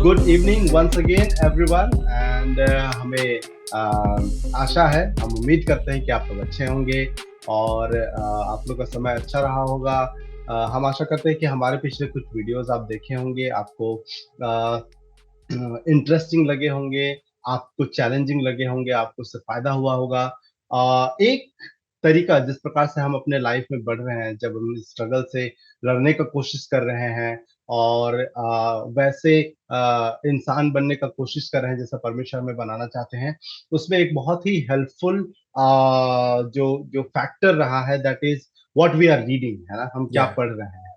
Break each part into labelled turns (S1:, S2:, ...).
S1: Good evening once again everyone and हमें आशा है, हम उम्मीद करते हैं कि आप लोग अच्छे होंगे और आप लोग का समय अच्छा रहा होगा। हम आशा करते हैं कि हमारे पिछले कुछ वीडियोस आप देखे होंगे, आपको इंटरेस्टिंग लगे होंगे, आपको चैलेंजिंग लगे होंगे, आपको उससे फायदा हुआ होगा। एक तरीका जिस प्रकार से हम अपने लाइफ में बढ़ रहे हैं, जब हम स्ट्रगल से लड़ने का कोशिश कर रहे हैं और वैसे इंसान बनने का कोशिश कर रहे हैं जैसा परमेश्वर हमें बनाना चाहते हैं, उसमें एक बहुत ही हेल्पफुल जो जो फैक्टर रहा है, that is what we are reading, है ना, हम क्या
S2: Yeah.
S1: पढ़ रहे हैं।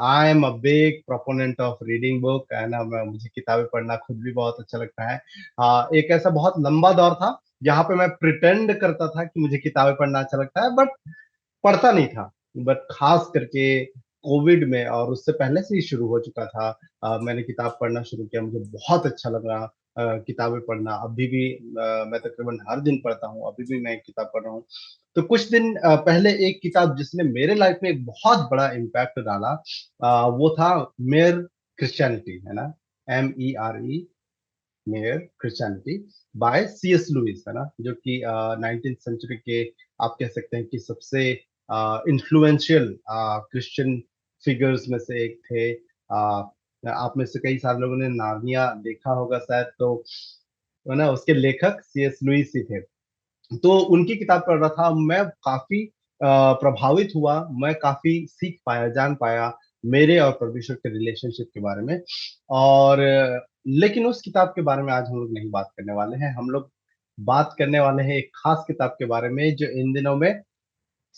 S1: I am a big proponent of reading book, है ना, मुझे किताबें पढ़ना खुद भी बहुत अच्छा लगता है। एक ऐसा बहुत लंबा दौर था जहाँ पे मैं प्रिटेंड करता था कि मुझे किताबें पढ़ना अच्छा लगता है, बट पढ़ता नहीं था। बट खास करके कोविड में और उससे पहले से ही शुरू हो चुका था, मैंने किताब पढ़ना शुरू किया, मुझे बहुत अच्छा लगा किताबें पढ़ना। अभी भी मैं तकरीबन हर दिन पढ़ता हूँ, अभी भी मैं एक किताब पढ़ रहा हूँ। तो कुछ दिन पहले एक किताब जिसने मेरे लाइफ में एक बहुत बड़ा इम्पैक्ट डाला, वो था मेयर क्रिश्चियनिटी, है ना, MERE, mere Christianity, by CS Lewis, है ना, जो कि 19th सेंचुरी के, आप कह सकते हैं कि सबसे इन्फ्लुएंशियल क्रिश्चियन फिगर्स में से एक थे। आप में से कई सारे लोगों ने नार्निया देखा होगा शायद, तो है ना, उसके लेखक CS लुइस ही थे। तो उनकी किताब पढ़ रहा था मैं, काफी प्रभावित हुआ, मैं काफी सीख पाया, जान पाया मेरे और परमेश्वर के रिलेशनशिप के बारे में। और लेकिन उस किताब के बारे में आज हम लोग नहीं बात करने वाले हैं। हम लोग बात करने वाले हैं एक खास किताब के बारे में जो इन दिनों में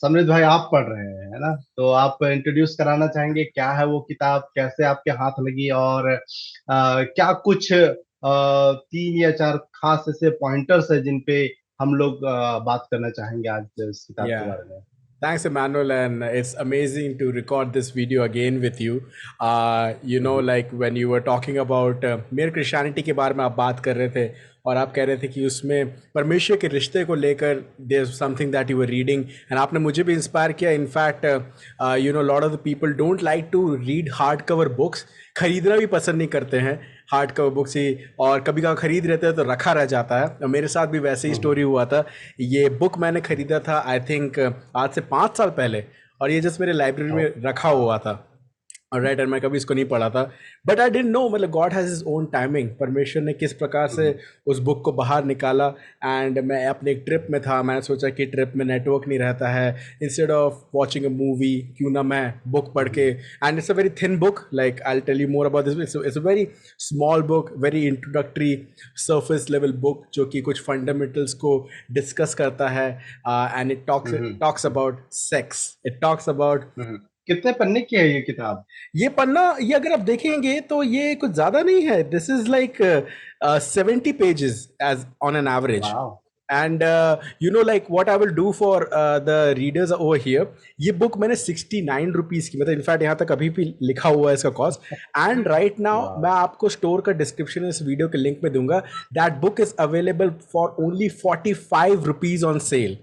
S1: समृद्ध भाई आप पढ़ रहे हैं, है ना। तो आप इंट्रोड्यूस कराना चाहेंगे, क्या है वो किताब, कैसे आपके हाथ लगी, और क्या कुछ 3 या 4 खास ऐसे पॉइंटर्स है जिन पे हम लोग बात करना चाहेंगे आज इस किताब के
S2: Yeah.
S1: बारे में।
S2: Thanks, Emmanuel, and it's amazing to record this video again with you.
S1: Hmm,
S2: Like when you were talking about mere Christianity के बारे में आप बात कर रहे थे और आप कह रहे थे कि उसमें परमेश्वर के रिश्ते को लेकर there's something that you were reading, and आपने मुझे भी इंस्पायर किया. In fact, lot of the people don't like to read hardcover books. खरीदना भी पसंद नहीं करते हैं हार्ड कवर बुक्स ही, और कभी कभी खरीद रहते हैं तो रखा रह जाता है. और मेरे साथ भी वैसे ही
S1: हम्म,
S2: स्टोरी हुआ था. ये बुक मैंने खरीदा था आई थिंक आज से 5 साल पहले, और ये जस्ट मेरे लाइब्रेरी में रखा हुआ था. और राइट, और मैं कभी इसको नहीं पढ़ा था. बट आई डिडंट नो, मतलब God has his own timing. परमेश्वर ने किस प्रकार से उस बुक को बाहर निकाला. एंड मैं अपने एक ट्रिप में था, मैंने सोचा कि ट्रिप में नेटवर्क नहीं रहता है, instead of watching a movie क्यों ना मैं बुक पढ़ के. And it's a very thin book, like I will tell you more about this. It's a very small book, very introductory surface level book, जो कि कुछ फंडामेंटल्स को discuss करता है. And it talks about sex, it talks about.
S1: कितने पन्ने की है ये किताब?
S2: ये पन्ना, ये अगर आप देखेंगे तो ये कुछ ज्यादा नहीं है. This is like 70 pages as on an average.
S1: वाह।
S2: And like what I will do for the readers over here, ये बुक मैंने 69 रुपीज की, मतलब इनफैक्ट यहाँ तक अभी भी लिखा हुआ है इसका कॉस्ट. एंड राइट नाउ
S1: वाह।
S2: मैं आपको स्टोर का डिस्क्रिप्शन इस वीडियो के लिंक में दूंगा. That book is available for only 45 rupees on sale.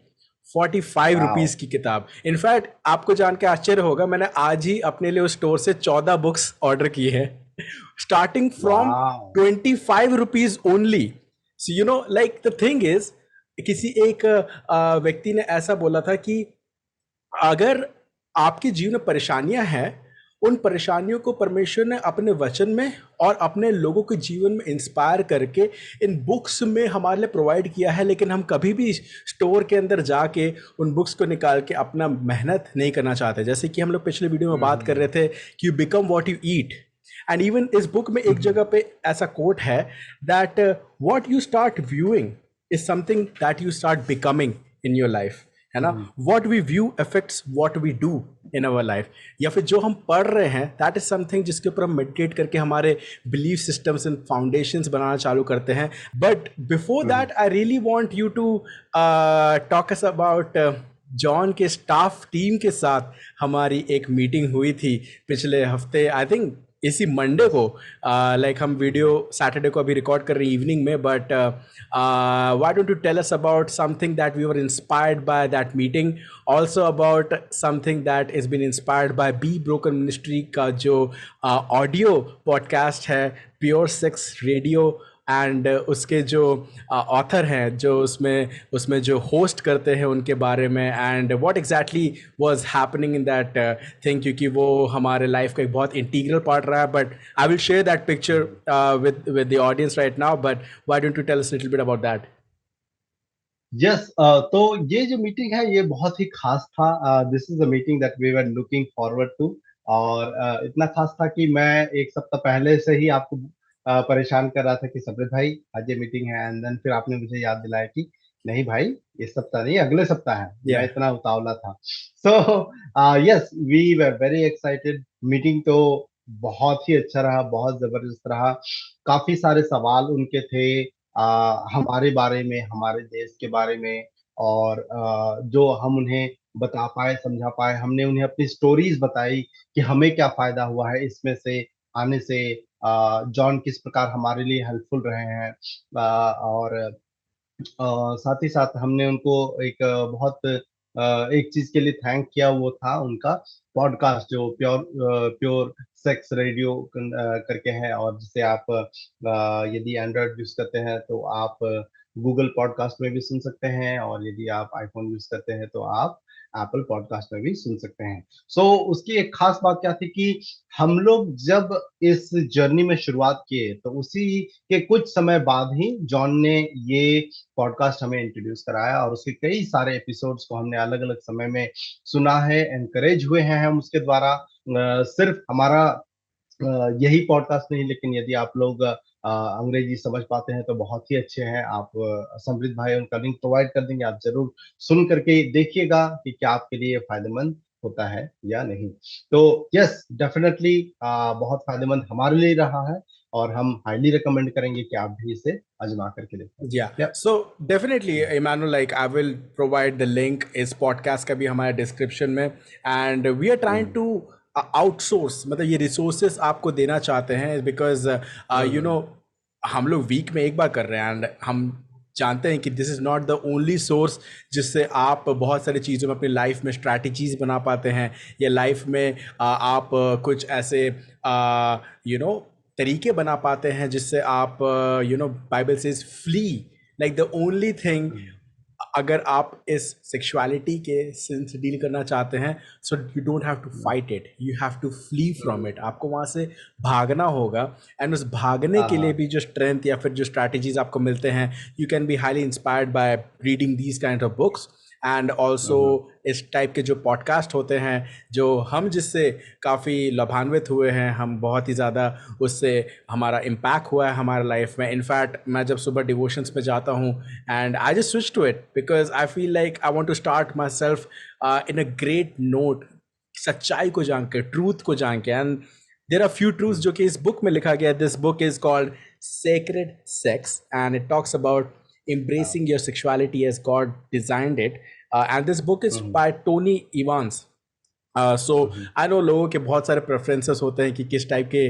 S2: 45 rupees की किताब. इनफैक्ट आपको जान के आश्चर्य होगा, मैंने आज ही अपने लिए उस स्टोर से 14 बुक्स ऑर्डर की है, स्टार्टिंग फ्रॉम
S1: वाह।
S2: 25 rupees only. So like the thing is, किसी एक व्यक्ति ने ऐसा बोला था कि अगर आपके जीवन में परेशानियां हैं, उन परेशानियों को परमेश्वर ने अपने वचन में और अपने लोगों के जीवन में इंस्पायर करके इन बुक्स में हमारे लिए प्रोवाइड किया है. लेकिन हम कभी भी स्टोर के अंदर जाके उन बुक्स को निकाल के अपना मेहनत नहीं करना चाहते. जैसे कि हम लोग पिछले वीडियो में बात कर रहे थे कि you become what you eat. And even इस बुक में एक जगह पे ऐसा कोट है that what you start viewing is something that you start becoming in your life, है ना. What we view affects what we do in our life. या फिर जो हम पढ़ रहे हैं दैट इज समथिंग जिसके ऊपर हम मेडिटेट करके हमारे बिलीफ सिस्टम्स एंड फाउंडेशंस बनाना चालू करते हैं. But before that I really want you to talk us about John के स्टाफ टीम के साथ हमारी एक मीटिंग हुई थी पिछले हफ्ते, आई थिंक इसी मंडे को लाइक हम वीडियो सैटरडे को अभी रिकॉर्ड कर रहे हैं इवनिंग में, but why don't you tell us about something that we were inspired by that meeting, also about something that is been inspired by be broken ministry का जो audio podcast है pure sex radio, and उसके जो author हैं जो उसमें उसमें जो होस्ट करते हैं उनके बारे में, and what exactly was happening in that thing, क्योंकि वो हमारे लाइफ का एक बहुत इंटीग्रल पार्ट रहा है. But I will share that picture with the audience right now, but why don't you tell us little bit about that?
S1: Yes, तो ये जो मीटिंग है ये बहुत ही खास था. This is a meeting that we were looking forward to. और इतना खास था कि मैं एक सप्ताह पहले से ही आपको परेशान कर रहा था कि समृद्ध भाई आज ये मीटिंग है, एंड देन फिर आपने मुझे याद दिलाया कि नहीं भाई, इस सप्ताह नहीं, अगले सप्ताह है. मैं
S2: या
S1: इतना उतावला था. So yes, we were very excited. Meeting तो बहुत ही अच्छा रहा, बहुत जबरदस्त रहा. काफी सारे सवाल उनके थे हमारे बारे में, हमारे देश के बारे में, और जो हम उन्हें बता पाए, समझा पाए. हमने उन्हें अपनी स्टोरीज बताई कि हमें क्या फायदा हुआ है इसमें से आने से. जॉन किस प्रकार हमारे लिए हेल्पफुल रहे हैं. और साथ ही साथ हमने उनको एक बहुत एक चीज के लिए थैंक किया, वो था उनका पॉडकास्ट जो प्योर सेक्स रेडियो करके है, और जिसे आप यदि एंड्रॉयड यूज करते हैं तो आप गूगल पॉडकास्ट में भी सुन सकते हैं, और यदि आप आईफोन यूज करते हैं तो आप एप्पल पॉडकास्ट में भी सुन सकते हैं. सो उसकी एक खास बात क्या थी कि हम लोग जब इस जर्नी में शुरुआत किए तो उसी के कुछ समय बाद ही जॉन ने ये पॉडकास्ट हमें इंट्रोड्यूस कराया, और उसके कई सारे एपिसोड्स को हमने अलग अलग समय में सुना है, एनकरेज हुए हैं हम उसके द्वारा. सिर्फ हमारा यही पॉडकास्ट नहीं, लेकिन यदि आप लोग अंग्रेजी समझ पाते हैं तो बहुत ही अच्छे हैं. आप समृद्ध भाई उनका लिंक प्रोवाइड कर देंगे, आप जरूर सुन करके देखिएगा कि क्या आपके लिए फायदेमंद होता है या नहीं. तो यस, डेफिनेटली बहुत फायदेमंद हमारे लिए रहा है, और हम हाईली रिकमेंड करेंगे कि आप भी इसे आजमा करके देखें.
S2: Yeah,
S1: Yep.
S2: so definitely, Emmanuel, like I will provide the link इस podcast का भी हमारे description में, and we are trying
S1: hmm,
S2: to outsource, मतलब ये resources आपको देना चाहते हैं because you
S1: हम्म,
S2: know हम लोग वीक में एक बार कर रहे हैं, एंड हम जानते हैं कि this is not the only source जिससे आप बहुत सारी चीज़ों में अपनी लाइफ में स्ट्रैटेजीज बना पाते हैं, या लाइफ में आप कुछ ऐसे तरीके बना पाते हैं जिससे आप बाइबल से flee, like the only thing,
S1: hmm,
S2: अगर आप इस सेक्सुअलिटी के sin से डील करना चाहते हैं, so you don't have to
S1: hmm,
S2: fight it, you have to flee from
S1: hmm,
S2: it. आपको वहाँ से भागना होगा, एंड उस भागने के लिए
S1: हाँ,
S2: भी जो स्ट्रेंथ या फिर जो स्ट्रैटेजीज आपको मिलते हैं, you can be highly inspired by reading these kind of books. And also
S1: hmm,
S2: इस टाइप के जो पॉडकास्ट होते हैं जो हम जिससे काफ़ी लाभान्वित हुए हैं, हम बहुत ही ज़्यादा उससे हमारा इम्पैक्ट हुआ है हमारे लाइफ में. इनफैक्ट मैं जब सुबह डिवोशंस पे जाता हूँ, and I just switch to it because I feel like I want to start myself in a great note, सच्चाई को जान के, ट्रूथ को जान के. And there are few truths
S1: hmm,
S2: जो कि इस बुक में लिखा गया है. This book is called sacred sex, and it talks about
S1: हाँ,
S2: embracing your sexuality as God designed it. And this book is
S1: hmm,
S2: by Tony Evans. So
S1: hmm,
S2: I know लोगों के बहुत सारे प्रेफरेंसेस होते हैं कि किस टाइप के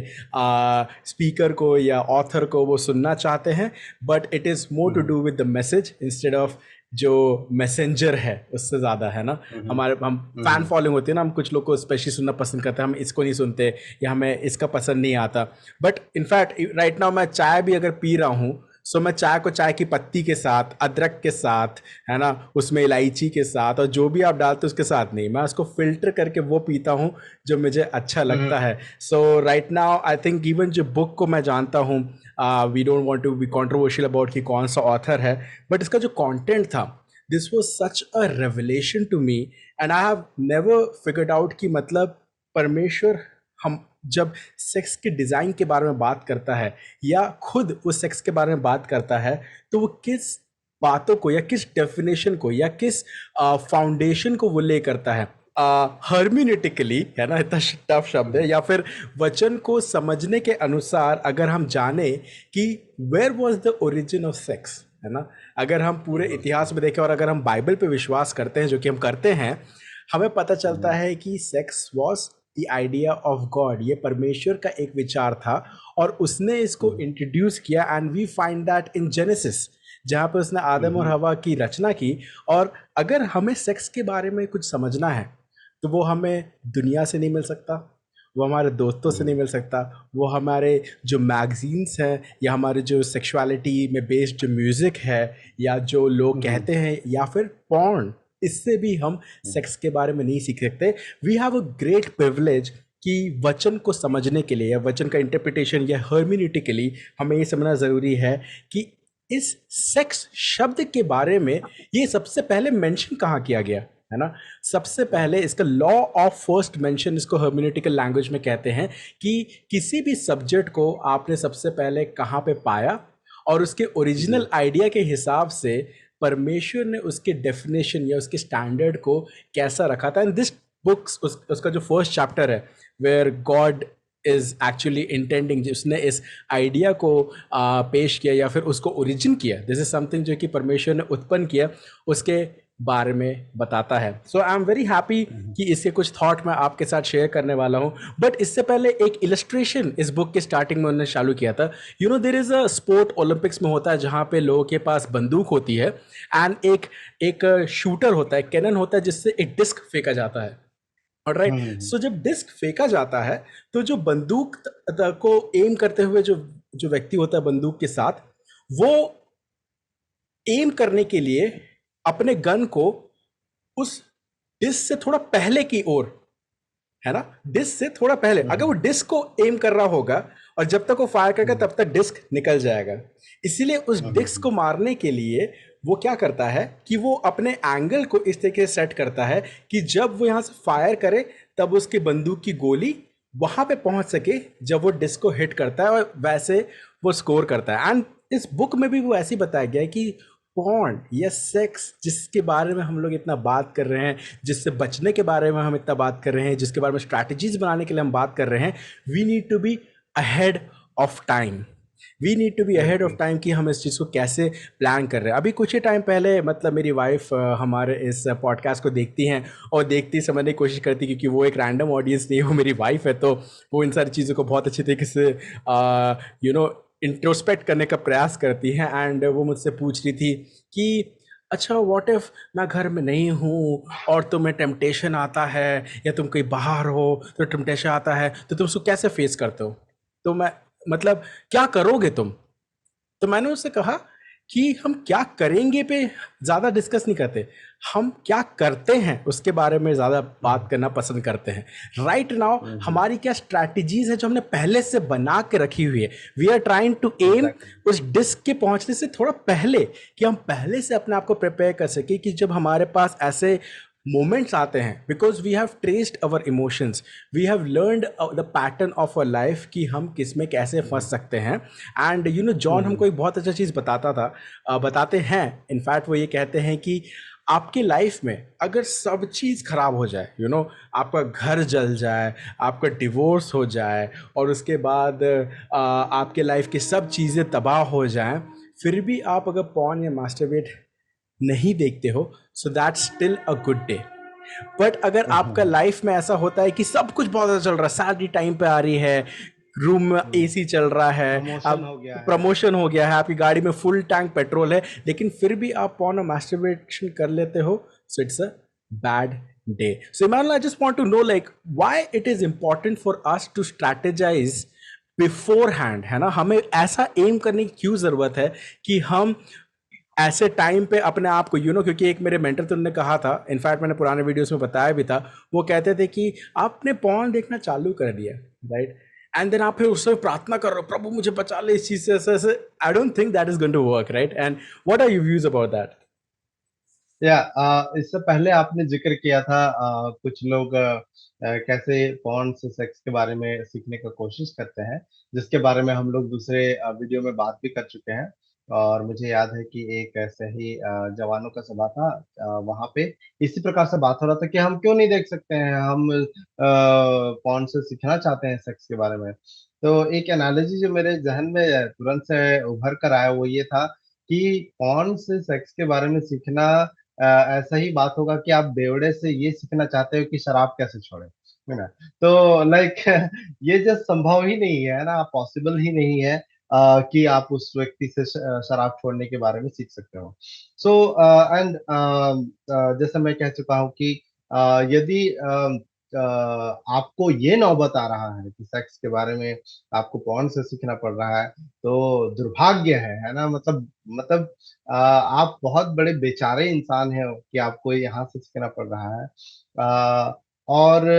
S2: स्पीकर को या ऑथर को वो सुनना चाहते हैं, but it is more to
S1: hmm,
S2: do with the message instead of जो मैसेंजर है उससे ज़्यादा, है ना.
S1: हम्म,
S2: हमारे हम फैन
S1: हम्म,
S2: फॉलोइंग होती है ना, हम कुछ लोग को स्पेशली सुनना पसंद करते हैं, हम इसको नहीं सुनते या हमें इसका पसंद नहीं आता. बट इनफैक्ट राइट नाउ मैं चाय भी अगर पी रहा हूँ, सो मैं चाय को चाय की पत्ती के साथ, अदरक के साथ, है ना, उसमें इलायची के साथ, और जो भी आप डालते हो उसके साथ नहीं, मैं उसको फिल्टर करके वो पीता हूँ जो मुझे अच्छा लगता
S1: हम्म,
S2: है. So right now I think even जो बुक को मैं जानता हूँ, we don't want to be controversial about कि कौन सा ऑथर है, बट इसका जो कंटेंट था, this was such a revelation to me, and I have never figured out कि मतलब परमेश्वर हम जब सेक्स के डिज़ाइन के बारे में बात करता है या खुद वो सेक्स के बारे में बात करता है, तो वो किस बातों को या किस डेफिनेशन को या किस फाउंडेशन को वो ले करता है, हर्मेनेटिकली, है ना, इतना टफ शब्द है, या फिर वचन को समझने के अनुसार अगर हम जाने कि where was the origin of sex, है ना, अगर हम पूरे
S1: हम्म,
S2: इतिहास में देखें और अगर हम बाइबल पे विश्वास करते हैं, जो कि हम करते हैं, हमें पता चलता
S1: हम्म,
S2: है कि sex was the idea of God, ये परमेश्वर का एक विचार था और उसने इसको
S1: हम्म,
S2: इंट्रोड्यूस किया। And we find that in Genesis, जहाँ पे उसने आदम और
S1: हम्म,
S2: हवा की रचना की। और अगर हमें सेक्स के बारे में कुछ समझना है तो वो हमें दुनिया से नहीं मिल सकता, वो हमारे दोस्तों से नहीं
S1: हम्म,
S2: मिल सकता, वो हमारे जो मैगजीन्स हैं या हमारे जो सेक्सुअलिटी में बेस्ड जो म्यूज़िक है या जो लोग
S1: हम्म,
S2: कहते हैं या फिर पॉर्न, इससे भी हम
S1: हम्म,
S2: सेक्स के बारे में नहीं सीख सकते। We have a great privilege कि वचन को समझने के लिए या वचन का इंटरप्रिटेशन या हर्मेन्यूटिकली हमें ये समझना ज़रूरी है कि इस सेक्स शब्द के बारे में ये सबसे पहले मेंशन कहाँ किया गया है ना। सबसे पहले इसका लॉ ऑफ फर्स्ट मेंशन, इसको हर्मेन्यूटिकल लैंग्वेज में कहते हैं कि किसी भी सब्जेक्ट को आपने सबसे पहले कहाँ पे पाया और उसके ओरिजिनल
S1: जी,
S2: आइडिया के हिसाब से परमेश्वर ने उसके डेफिनेशन या उसके स्टैंडर्ड को कैसा रखा था। एंड दिस बुक्स उसका जो फर्स्ट चैप्टर है, where God is actually intending, उसने इस आइडिया को पेश किया या फिर उसको ओरिजिन किया, दिस इज समथिंग जो कि परमेश्वर ने उत्पन्न किया, उसके बारे में बताता है। सो आई एम वेरी हैप्पी
S1: हम्म,
S2: कि इसके कुछ थॉट मैं आपके साथ शेयर करने वाला हूँ। बट इससे पहले एक इलस्ट्रेशन इस बुक के स्टार्टिंग में उन्होंने चालू किया था। You know there is a sport Olympics में होता है जहाँ पे लोगों के पास बंदूक होती है एंड एक एक शूटर होता है, कैनन होता है जिससे एक डिस्क फेंका जाता है। ऑलराइट,
S1: हम्म,
S2: सो जब डिस्क फेंका जाता है तो जो बंदूक को एम करते हुए जो जो व्यक्ति होता है बंदूक के साथ, वो एम करने के लिए अपने गन को उस डिस्क से थोड़ा पहले की ओर, है ना, डिस्क से थोड़ा पहले, अगर वो
S1: हम्म,
S2: डिस्क को एम कर रहा होगा और जब तक वो फायर करेगा
S1: हम्म,
S2: तब तक डिस्क निकल जाएगा। इसीलिए उस डिस्क
S1: हम्म,
S2: को मारने के लिए वो क्या करता है कि वो अपने एंगल को इस तरीके से सेट करता है कि जब वो यहां से फायर करे तब उसकी बंदूक की गोली वहां पे पहुंच सके जब वो डिस्क को हिट करता है, और वैसे वो स्कोर करता है। एंड इस बुक में भी वो ऐसे ही बताया गया है कि पॉर्न या सेक्स जिसके बारे में हम लोग इतना बात कर रहे हैं, जिससे बचने के बारे में हम इतना बात कर रहे हैं, जिसके बारे में स्ट्रैटेजीज बनाने के लिए हम बात कर रहे हैं, we need to be ahead of time. We need to be ahead of
S1: बिल्कुल।
S2: टाइम कि हम इस चीज़ को कैसे प्लान कर रहे हैं। अभी कुछ ही टाइम पहले मतलब मेरी वाइफ हमारे इस पॉडकास्ट को देखती हैं और देखती समझने की कोशिश करती, क्योंकि वो एक रैंडम ऑडियंस नहीं है, वो मेरी वाइफ है, तो वो इन सारी चीज़ों को बहुत अच्छी तरीके से यू नो इंट्रोस्पेक्ट करने का प्रयास करती हैं। एंड वो मुझसे पूछ रही थी कि अच्छा व्हाट इफ मैं घर में नहीं हूँ और तुम्हें टेम्पटेशन आता है, या तुम कहीं बाहर हो तो टेम्पटेशन आता है, तो तुम उसको कैसे फेस करते हो, तो मैं मतलब क्या करोगे तुम। तो मैंने उससे कहा कि हम क्या करेंगे पे ज़्यादा डिस्कस नहीं करते, हम क्या करते हैं उसके बारे में ज़्यादा बात
S1: हम्म,
S2: करना पसंद करते हैं। राइट नाउ
S1: हम्म,
S2: हमारी क्या स्ट्रैटेजीज है जो हमने पहले से बना के रखी हुई है। We are trying to aim
S1: exactly.
S2: उस डिस्क के पहुंचने से थोड़ा पहले, कि हम पहले से अपने आप को प्रिपेयर कर सके कि जब हमारे पास ऐसे मोमेंट्स आते हैं, because we have traced our emotions, we have learned the pattern of a life कि हम किस में कैसे फंस सकते हैं। And you know John
S1: hmm,
S2: हमको एक बहुत अच्छा चीज़ बताता था, बताते हैं इनफैक्ट, वो ये कहते हैं कि आपके लाइफ में अगर सब चीज़ खराब हो जाए, यू नो आपका घर जल जाए, आपका डिवोर्स हो जाए और उसके बाद आपके लाइफ की सब चीज़ें तबाह हो जाएं, फिर भी आप अगर पॉर्न या मास्टरबेट नहीं देखते हो, so that's still a good day. But अगर आपका
S1: हम्म,
S2: लाइफ में ऐसा होता है कि सब कुछ बहुत अच्छा चल रहा है, सैलरी टाइम पे आ रही है, रूम में एसी चल रहा है,
S1: प्रमोशन
S2: अब
S1: हो गया है।
S2: प्रमोशन हो गया है, आपकी गाड़ी में फुल टैंक पेट्रोल है, लेकिन फिर भी आप पॉर्न और मास्टरबेशन कर लेते हो, so it's a bad day. So Emmanuel, I just want to know like why it is important for us to strategize beforehand, है ना, हमें ऐसा एम करने की क्यों जरूरत है कि हम ऐसे टाइम पे अपने आप को, यू नो, क्योंकि एक मेरे मेंटर तो उन्होंने कहा था, इनफैक्ट मैंने पुराने वीडियोस में बताया भी था, वो कहते थे कि आपने पॉर्न देखना चालू कर दिया, राइट, एंड देन आप फिर उससे प्रार्थना कर रहे हो, प्रभु मुझे बचा ले इस चीज से, ऐसे ऐसे, I don't think that is going to work, right. And what are you views about that.
S1: या इससे पहले आपने जिक्र किया था कुछ लोग कैसे पॉर्न से सेक्स के बारे में सीखने का कोशिश करते हैं, जिसके बारे में हम लोग दूसरे वीडियो में बात भी कर चुके हैं। और मुझे याद है कि एक ऐसे ही जवानों का सभा था, वहां पे इसी प्रकार से बात हो रहा था कि हम क्यों नहीं देख सकते हैं, हम पॉर्न से सीखना चाहते हैं सेक्स के बारे में। तो एक एनालॉजी जो मेरे जहन में तुरंत से उभर कर आया वो ये था कि पॉर्न से सेक्स के बारे में सीखना ऐसा ही बात होगा कि आप बेवड़े से ये सीखना चाहते हो कि शराब कैसे छोड़े। है ना। तो लाइक ये जो संभव ही नहीं है ना, पॉसिबल ही नहीं है कि आप उस व्यक्ति से शराब छोड़ने के बारे में सीख सकते हो। सो एंड जैसे मैं कह चुका हूँ कि यदि आपको ये नौबत आ रहा है कि सेक्स के बारे में आपको पॉर्न से सीखना पड़ रहा है, तो दुर्भाग्य है ना। मतलब आप बहुत बड़े बेचारे इंसान हैं कि आपको यहाँ से सीखना पड़ रहा है। और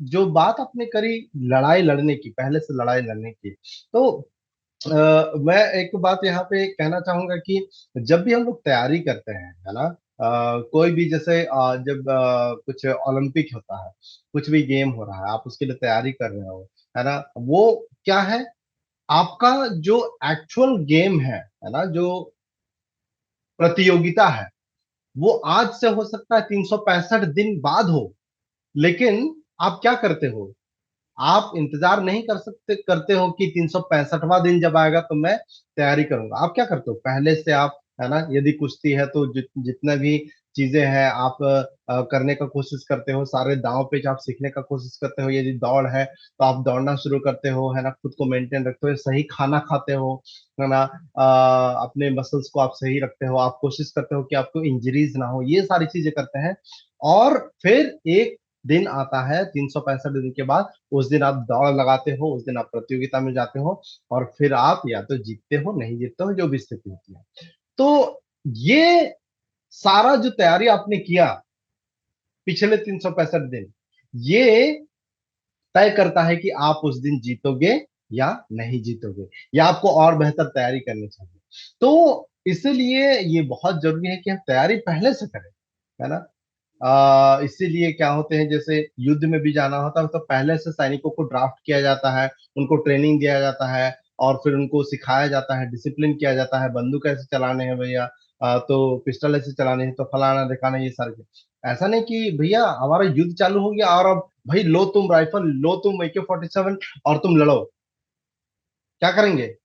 S1: जो बात आपने करी लड़ाई लड़ने की, पहले से लड़ाई लड़ने की, तो मैं एक बात यहाँ पे कहना चाहूंगा कि जब भी हम लोग तैयारी करते हैं, है ना, कोई भी जैसे जब कुछ ओलंपिक होता है, कुछ भी गेम हो रहा है, आप उसके लिए तैयारी कर रहे हो, है ना, वो क्या है, आपका जो एक्चुअल गेम है ना, जो प्रतियोगिता है, वो आज से हो सकता है 365 दिन बाद हो। लेकिन आप क्या करते हो, आप इंतजार नहीं करते हो कि 365वां दिन जब आएगा तो मैं तैयारी करूंगा। आप क्या करते हो, पहले से आप, है ना, यदि कुश्ती है तो जितना भी चीजें हैं आप करने का कोशिश करते हो, सारे दांव पेच आप सीखने का कोशिश करते हो। यदि दौड़ है तो आप दौड़ना शुरू करते हो, है ना, खुद को मेंटेन रखते हो, सही खाना खाते हो, है ना, अपने मसल्स को आप सही रखते हो, आप कोशिश करते हो कि आपको इंजरीज ना हो, ये सारी चीजें करते हैं। और फिर एक दिन आता है 365 दिन के बाद, उस दिन आप दौड़ लगाते हो, उस दिन आप प्रतियोगिता में जाते हो, और फिर आप या तो जीतते हो, नहीं जीतते हो, जो भी स्थिति होती है। तो ये सारा जो तैयारी आपने किया पिछले 365 दिन, ये तय करता है कि आप उस दिन जीतोगे या नहीं जीतोगे, या आपको और बेहतर तैयारी करनी चाहिए। तो इसलिए ये बहुत जरूरी है कि हम तैयारी पहले से करें, है ना। इसीलिए क्या होते हैं, जैसे युद्ध में भी जाना होता है तो पहले से सैनिकों को ड्राफ्ट किया जाता है, उनको ट्रेनिंग दिया जाता है, और फिर उनको सिखाया जाता है, डिसिप्लिन किया जाता है, बंदूक ऐसे चलाने हैं भैया, तो पिस्टल ऐसे चलाने हैं, तो फलाना दिखाना, ये सारे चीज़। ऐसा नहीं कि भैया हमारा युद्ध चालू हो गया और अब भाई लो तुम राइफल, लो तुम AK-47 और तुम लड़ो, क्या करेंगे।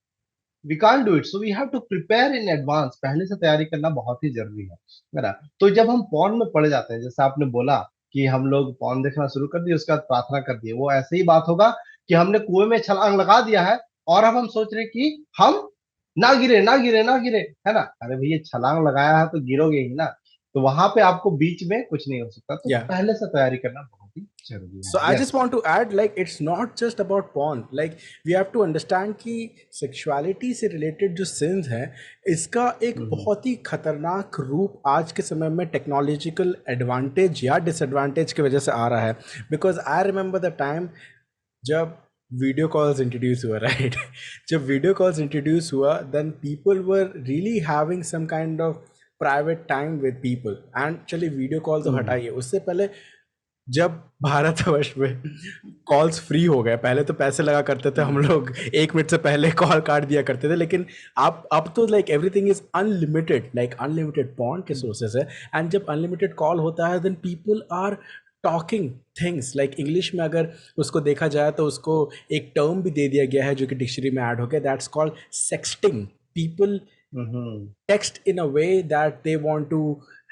S1: We can't do it, so we have to prepare in advance, पहले से तैयारी करना बहुत ही जरूरी है ना। तो जब हम पॉन में पड़ जाते हैं, जैसे आपने बोला कि हम लोग पॉन देखना शुरू कर दिए, उसके बाद प्रार्थना कर दिए, वो ऐसे ही बात होगा कि हमने कुएं में छलांग लगा दिया है, और अब हम सोच रहे कि हम ना गिरे ना गिरे ना गिरे, है ना। अरे भैया छलांग लगाया है तो गिरोगे ही ना। तो वहां पे आपको बीच में कुछ नहीं हो सकता, तो
S2: या
S1: पहले से तैयारी करना बहुत ही जरूरी
S2: So
S1: है।
S2: I just
S1: yes.
S2: want to add, like, it's not just about porn. Like, we have to understand कि sexuality से related जो sins है, इसका एक बहुत ही खतरनाक रूप आज के समय में technological advantage या disadvantage की वजह से आ रहा है. Because I remember the time जब वीडियो कॉल्स इंट्रोड्यूस हुआ, राइट? जब वीडियो कॉल्स इंट्रोड्यूस हुआ, then people were really having some kind of private time with people. And चलिए वीडियो कॉल तो हटाइए, उससे पहले जब भारतवर्ष में कॉल्स फ्री हो गए, पहले तो पैसे लगा करते थे हम लोग, 1 मिनट से पहले कॉल काट दिया करते थे, लेकिन आप अब तो like everything is unlimited, like unlimited porn के सोर्सेज है. एंड जब अनलिमिटेड कॉल होता है, then people are talking things, like English में अगर उसको देखा जाए तो उसको एक टर्म भी दे दिया गया है जो कि डिक्शनरी में ऐड हो गया, that's called sexting. People text in a way that they want to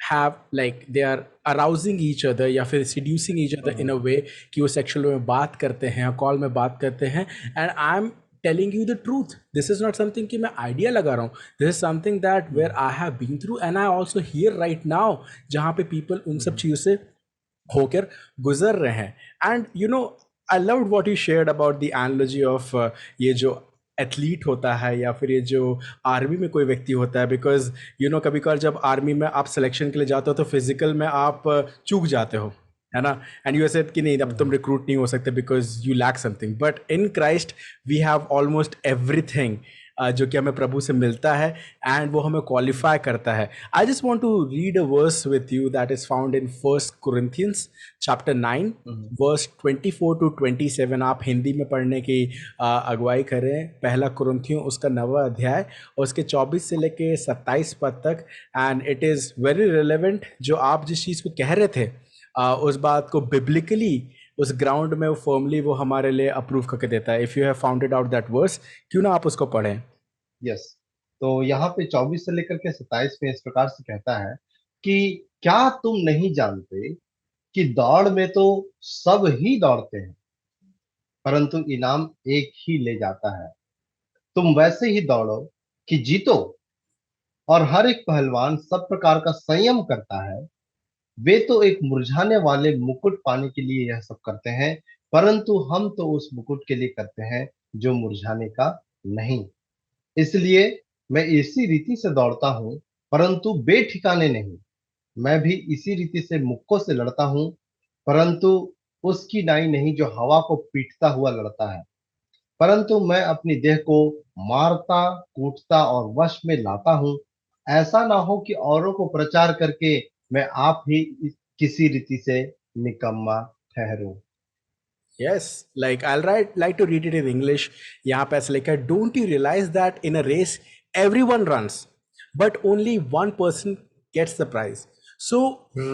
S2: have, like they are arousing each other या फिर seducing each other in a way कि वो sexual में बात करते हैं, कॉल में बात करते हैं. And I'm telling you the truth, this is not something कि मैं idea लगा रहा हूँ, this is something that where I have been through and I also hear right now, जहाँ पे people उन सब चीज़ों से होकर गुजर रहे हैं. And you know, I loved what you shared about the analogy of ये जो एथलीट होता है या फिर ये जो आर्मी में कोई व्यक्ति होता है, बिकॉज यू नो कभी कभार जब आर्मी में आप सिलेक्शन के लिए जाते हो तो फिजिकल में आप चूक जाते हो, है ना. एंड यू सेड कि नहीं अब तुम रिक्रूट नहीं हो सकते because you lack something, but in Christ we have almost everything जो कि हमें प्रभु से मिलता है एंड वो हमें क्वालिफाई करता है. I just want to read a verse with you that is found in 1 Corinthians chapter 9 verse 24 to 27. आप हिंदी में पढ़ने की अगुवाई करें. 1 कुरिन्थियों उसका 9वां अध्याय और उसके 24 से लेके 27 पद तक. And it is very relevant, जो आप जिस चीज़ को कह रहे थे उस बात को बिब्लिकली उस ग्राउंड में वो फर्मली वो हमारे लिए अप्रूव करके देता है. If you have founded out that verse, क्यों ना आप उसको पढ़ें.
S1: यस। तो यहाँ पे 24 से लेकर के 27 में इस प्रकार से कहता है कि क्या तुम नहीं जानते कि दौड़ में तो सब ही दौड़ते हैं, परंतु इनाम एक ही ले जाता है। तुम वैसे ही दौड़ो कि जीतो। और हर एक पहलवान सब प्रकार का संयम करता है। वे तो एक मुरझाने वाले मुकुट पाने के लिए यह सब करते हैं, परंतु हम तो उस मुकुट के लिए करते हैं जो मुरझाने का नहीं। इसलिए मैं इसी रीति से दौड़ता हूं, परंतु बेठिकाने नहीं। मैं भी इसी रीति से मुक्कों से लड़ता हूं, परंतु उसकी नाई नहीं जो हवा को पीटता हुआ लड़ता है। परंतु मैं अपनी देह को मारता, कूटता और वश में लाता हूं। ऐसा ना हो कि औरों को प्रचार करके मैं आप ही किसी रीति से निकम्मा ठहरूं।
S2: Yes, like like to read it in English. यहाँ पे ऐसा लिखा है, don't you realize that in a race everyone runs, but only one person gets the prize. So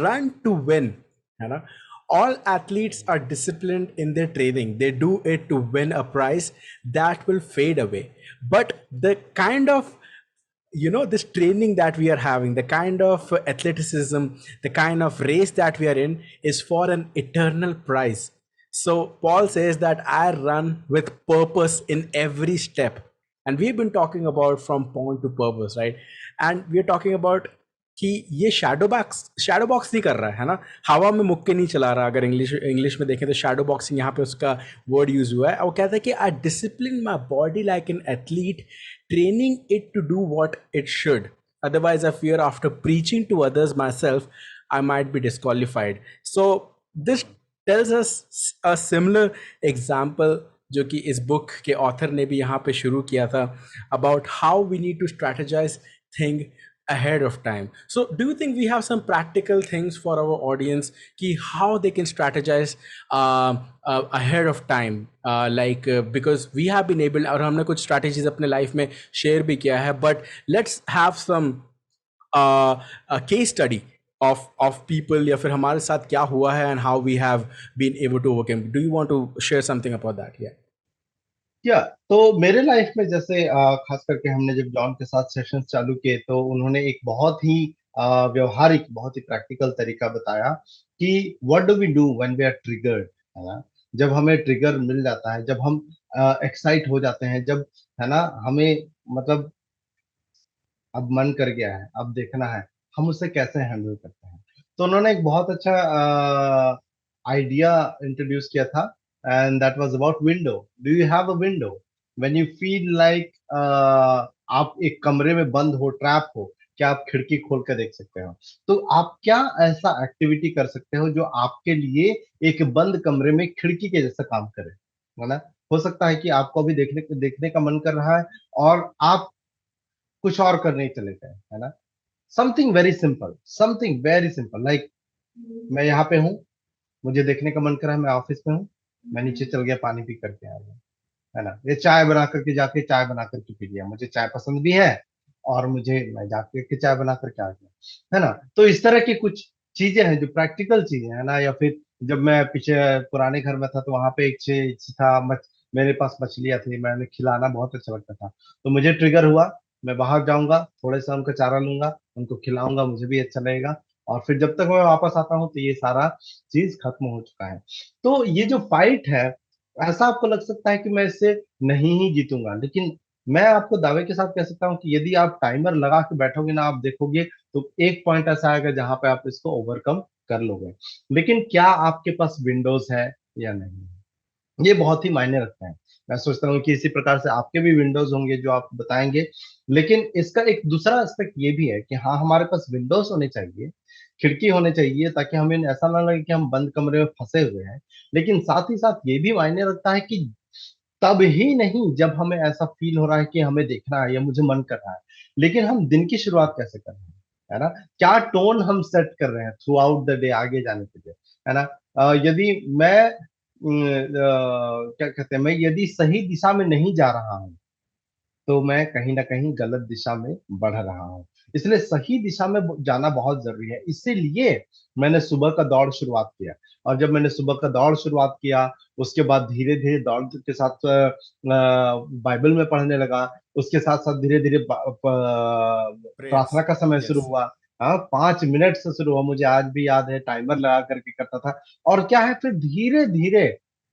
S2: run to win, है ना? All athletes are disciplined in their training. They do it to win a prize that will fade away. But the kind of, this training that we are having, the kind of athleticism, the kind of race that we are in is for an eternal prize. So Paul says that I run with purpose in every step. And we've been talking about from point to purpose, right? And we're talking about कि ये shadow box नहीं कर रहा है ना, हवा में मुक्के नहीं चला रहा। अगर इंग्लिश इंग्लिश में देखें तो शैडो बॉक्सिंग यहाँ पे उसका वर्ड यूज हुआ है। और वो कहता है कि I discipline my body like an athlete, training it to do what it should. Otherwise, I fear after preaching to others myself, I might be disqualified. So, this tells us a similar example जो कि इस book के author ने भी यहाँ पे शुरू किया था, about how we need to strategize thing ahead of time. So do you think we have some practical things for our audience ki how they can strategize ahead of time, because we have been able, और हमने कुछ strategies अपने life में share भी किया है, but let's have some a case study of people या फिर हमारे साथ क्या हुआ है and how we have been able to overcome. Do you want to share something about that? Yeah.
S1: या तो मेरे लाइफ में जैसे खास करके हमने जब जॉन के साथ सेशंस चालू किए तो उन्होंने एक बहुत ही व्यवहारिक, बहुत ही प्रैक्टिकल तरीका बताया कि what do we do when we are triggered, है ना। जब हमें ट्रिगर मिल जाता है, जब हम एक्साइट हो जाते हैं, जब, है ना, हमें मतलब अब मन कर गया है, अब देखना है, हम उसे कैसे हैंडल करते हैं। तो उन्होंने एक बहुत अच्छा आइडिया इंट्रोड्यूस किया था, and that was about window. Do you have a window when you feel like आप एक कमरे में बंद हो, ट्रैप हो, क्या आप खिड़की खोल कर देख सकते हो? तो आप क्या ऐसा एक्टिविटी कर सकते हो जो आपके लिए एक बंद कमरे में खिड़की के जैसा काम करे, है ना। हो सकता है कि आपको अभी देखने देखने का मन कर रहा है और आप कुछ और करने चले गए, है ना। समथिंग वेरी सिंपल लाइक, मैं यहाँ पे हूँ, मुझे देखने का मन कर रहा है, मैं ऑफिस में हूँ, मैं नीचे चल गया, पानी पी करके आ गया, है ना। ये चाय बना करके जाके चाय बना करके पी लिया, मुझे चाय पसंद भी है, और मुझे, मैं जाके के चाय बना करके आ गया, है ना। तो इस तरह की कुछ चीजें हैं जो प्रैक्टिकल चीजें है ना। या फिर जब मैं पीछे पुराने घर में था तो वहां पे एक चीज था, मेरे पास मछलियां थी, मैंने खिलाना बहुत अच्छा लगता था, तो मुझे ट्रिगर हुआ, मैं बाहर जाऊंगा, थोड़े से उनको चारा लूंगा, उनको खिलाऊंगा, मुझे भी अच्छा लगेगा, और फिर जब तक मैं वापस आता हूँ तो ये सारा चीज खत्म हो चुका है। तो ये जो फाइट है, ऐसा आपको लग सकता है कि मैं इससे नहीं ही जीतूंगा, लेकिन मैं आपको दावे के साथ कह सकता हूँ कि यदि आप टाइमर लगा के बैठोगे ना, आप देखोगे तो एक पॉइंट ऐसा आएगा जहां पे आप इसको ओवरकम कर लोगे। लेकिन क्या आपके पास विंडोज है या नहीं, ये बहुत ही मायने रखता है। मैं सोचता हूँ कि इसी प्रकार से आपके भी विंडोज होंगे जो आप बताएंगे। लेकिन इसका एक दूसरा एस्पेक्ट ये भी है कि हाँ, हमारे पास विंडोज होने चाहिए, खिड़की होने चाहिए, ताकि हमें ऐसा ना लगे कि हम बंद कमरे में फंसे हुए हैं। लेकिन साथ ही साथ ये भी मायने रखता है कि तब ही नहीं जब हमें ऐसा फील हो रहा है कि हमें देखना है या मुझे मन कर रहा है, लेकिन हम दिन की शुरुआत कैसे कर रहे हैं, है ना। क्या टोन हम सेट कर रहे हैं थ्रू आउट द डे आगे जाने के लिए, है ना। यदि मैं क्या कहते हैं, मैं यदि सही दिशा में नहीं जा रहा हूँ तो मैं कहीं ना कहीं गलत दिशा में बढ़ रहा हूँ। इसलिए सही दिशा में जाना बहुत जरूरी है। इसीलिए मैंने सुबह का दौड़ शुरुआत किया, और जब मैंने सुबह का दौड़ शुरुआत किया, उसके बाद धीरे धीरे दौड़ के साथ बाइबल में पढ़ने लगा, उसके साथ साथ धीरे धीरे
S2: Prayers.
S1: प्रार्थना का समय शुरू
S2: Yes.
S1: हुआ, हाँ, 5 मिनट से शुरू हुआ, मुझे आज भी याद है, टाइमर लगा करके करता था। और क्या है, फिर धीरे धीरे,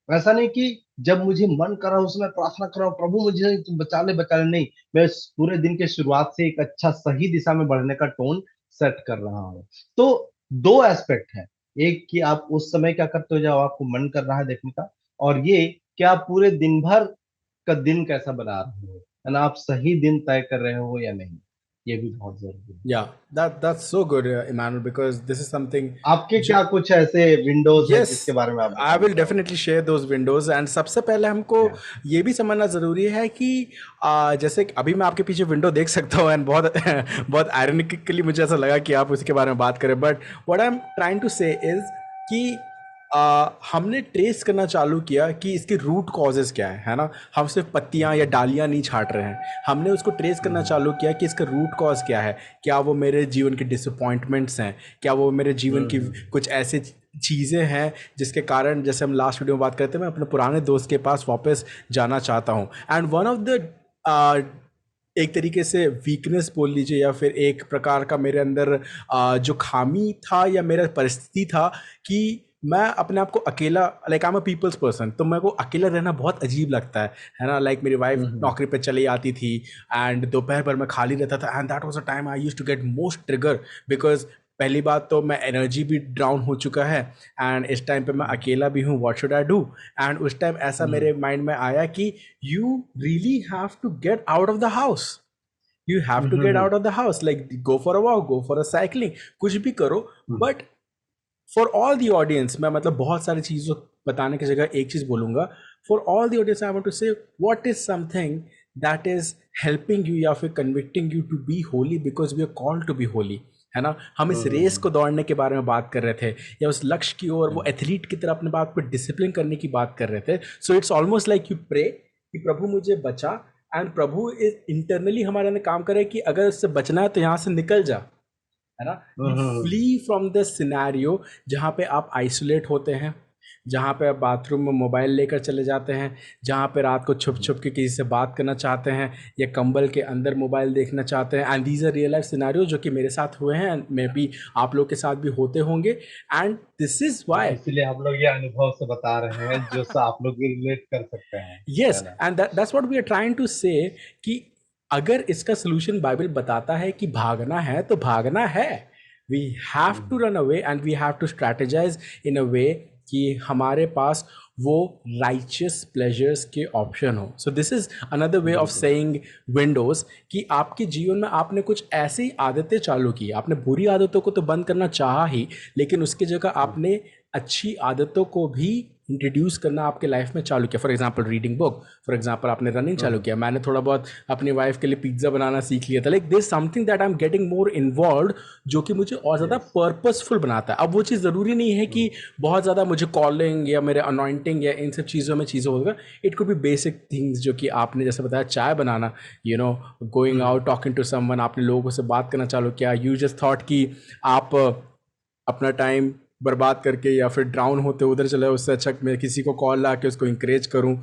S1: ऐसा नहीं कि जब मुझे मन कर रहा उसमें प्रार्थना कर रहा हूँ, प्रभु मुझे तुम बचा ले, नहीं। मैं पूरे दिन के शुरुआत से एक अच्छा सही दिशा में बढ़ने का टोन सेट कर रहा हूँ। तो दो एस्पेक्ट है, एक कि आप उस समय क्या करते हो जब आपको मन कर रहा है देखने का, और ये कि आप पूरे दिन भर का दिन कैसा बना रहे हो, है ना, आप सही दिन तय कर रहे हो या नहीं, ये भी बहुत जरूरी है।
S2: Yeah, that's so good, Emmanuel, because this is something.
S1: आपके क्या कुछ ऐसे विंडोज है जिसके
S2: Yes,
S1: बारे में आप
S2: I
S1: बताना
S2: will
S1: चाहोगे?
S2: definitely share those windows. And सबसे पहले हमको
S1: Yeah.
S2: ये भी समझना ज़रूरी है कि जैसे कि अभी मैं आपके पीछे विंडो देख सकता हूँ, एंड बहुत बहुत आयरनिकली मुझे ऐसा लगा कि आप उसके बारे में बात करें, but what I am trying to say is कि हमने ट्रेस करना चालू किया कि इसके रूट कॉजेज़ क्या है ना। हम सिर्फ पत्तियां या डालियां नहीं छाट रहे हैं, हमने उसको ट्रेस करना
S1: हम्म।
S2: चालू किया कि इसका रूट कॉज क्या है। क्या वो मेरे जीवन के डिसअपॉइंटमेंट्स हैं, क्या वो मेरे जीवन की
S1: हम्म।
S2: कुछ ऐसे चीज़ें हैं जिसके कारण, जैसे हम लास्ट वीडियो में बात करते हैं, मैं अपने पुराने दोस्त के पास वापस जाना चाहता हूँ। एंड वन ऑफ द एक तरीके से वीकनेस बोल लीजिए, या फिर एक प्रकार का मेरे अंदर जो खामी था या मेरा परिस्थिति था कि मैं अपने आप को अकेला, like I am a people's person, तो मेरे को अकेला रहना बहुत अजीब लगता है ना। लाइक मेरी वाइफ
S1: हम्म।
S2: नौकरी पे चली आती थी, एंड दोपहर भर मैं खाली रहता था, and that was a time I used to get most trigger, because पहली बात तो मैं एनर्जी भी डाउन हो चुका है, एंड इस टाइम पे मैं अकेला भी हूँ, what should I do. And उस टाइम ऐसा
S1: हम्म।
S2: मेरे माइंड में आया कि you really have to get out of the house, you have to get
S1: hmm.
S2: Out of the house, like go for a walk, go for a cycling, कुछ भी करो।
S1: Hmm.
S2: But for all the audience, मैं मतलब बहुत सारी चीज़ों बताने की जगह एक चीज़ बोलूँगा। For all the audience I want to say what is something that is helping you या फिर convicting you to be holy, because we are called to be holy, है ना। हम इस रेस
S1: हम्म।
S2: को दौड़ने के बारे में बात कर रहे थे, या उस लक्ष्य की ओर वो एथलीट की तरह अपने बात पर डिसिप्लिन करने की बात कर रहे थे। So it's almost like you pray कि प्रभु मुझे बचा, एंड प्रभु इज इंटरनली हमारे अंदर काम करे कि अगर उससे बचना है तो यहाँ से निकल जा, है ना। You
S1: hmm.
S2: Flee from the scenario जहाँ पे आप आइसोलेट होते हैं, जहाँ पे आप बाथरूम में मोबाइल लेकर चले जाते हैं, जहाँ पे रात को छुप छुप के किसी से बात करना चाहते हैं, या कंबल के अंदर मोबाइल देखना चाहते हैं। And these are real life scenario जो कि मेरे साथ हुए हैं, एंड मे बी आप लोग के साथ भी होते होंगे। एंड दिस इज वाई,
S1: इसीलिए हम लोग ये अनुभव से बता रहे हैं जो आप लोग भी रिलेट कर सकते हैं, है
S2: यस,
S1: ना।
S2: And that's what we are trying to say कि अगर इसका सोल्यूशन बाइबल बताता है कि भागना है तो भागना है। We have to
S1: hmm.
S2: Run away, and we have to strategize in a way कि हमारे पास वो राइचियस प्लेजर्स के ऑप्शन हो। So this is another way of
S1: बिल्कुल।
S2: सेइंग विंडोज, कि आपके जीवन में आपने कुछ ऐसी आदतें चालू की, आपने बुरी आदतों को तो बंद करना चाहा ही, लेकिन उसकी जगह आपने अच्छी आदतों को भी इंट्रोड्यूस करना आपके लाइफ में चालू किया। For example reading book, for example आपने रनिंग चालू
S1: हम्म।
S2: किया, मैंने थोड़ा बहुत अपनी वाइफ के लिए पिज्ज़ा बनाना सीख लिया था। Like this something that I am getting more involve, जो कि मुझे और ज़्यादा
S1: यस।
S2: पर्पसफुल बनाता है। अब वो चीज़ ज़रूरी नहीं है कि बहुत ज़्यादा मुझे कॉलिंग या मेरे अनॉइंटिंग या इन सब चीज़ों में चीज़ें होगा। It could be basic things जो कि आपने जैसे बताया, चाय बनाना, you know, going out, talking to someone, आपने लोगों से बात करना चालू किया, यू जस्ट थॉट कि आप अपना टाइम बर्बाद करके या फिर ड्राउन होते उधर चले, उससे अच्छा मैं किसी को कॉल ला के उसको इंकरेज करूं।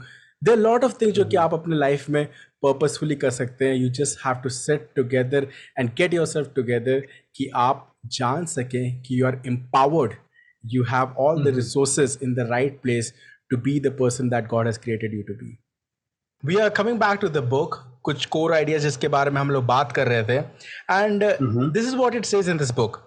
S2: देयर लॉट ऑफ थिंग्स जो कि आप अपने लाइफ में पर्पसफुली कर सकते हैं। You just have to set together and get yourself together, कि आप जान सकें कि you are empowered, you have all the resources in the right place to be the person that God has created you to be. We are coming back to the book, कुछ core ideas जिसके बारे में हम लोग बात कर रहे थे, and this is what it says in this book.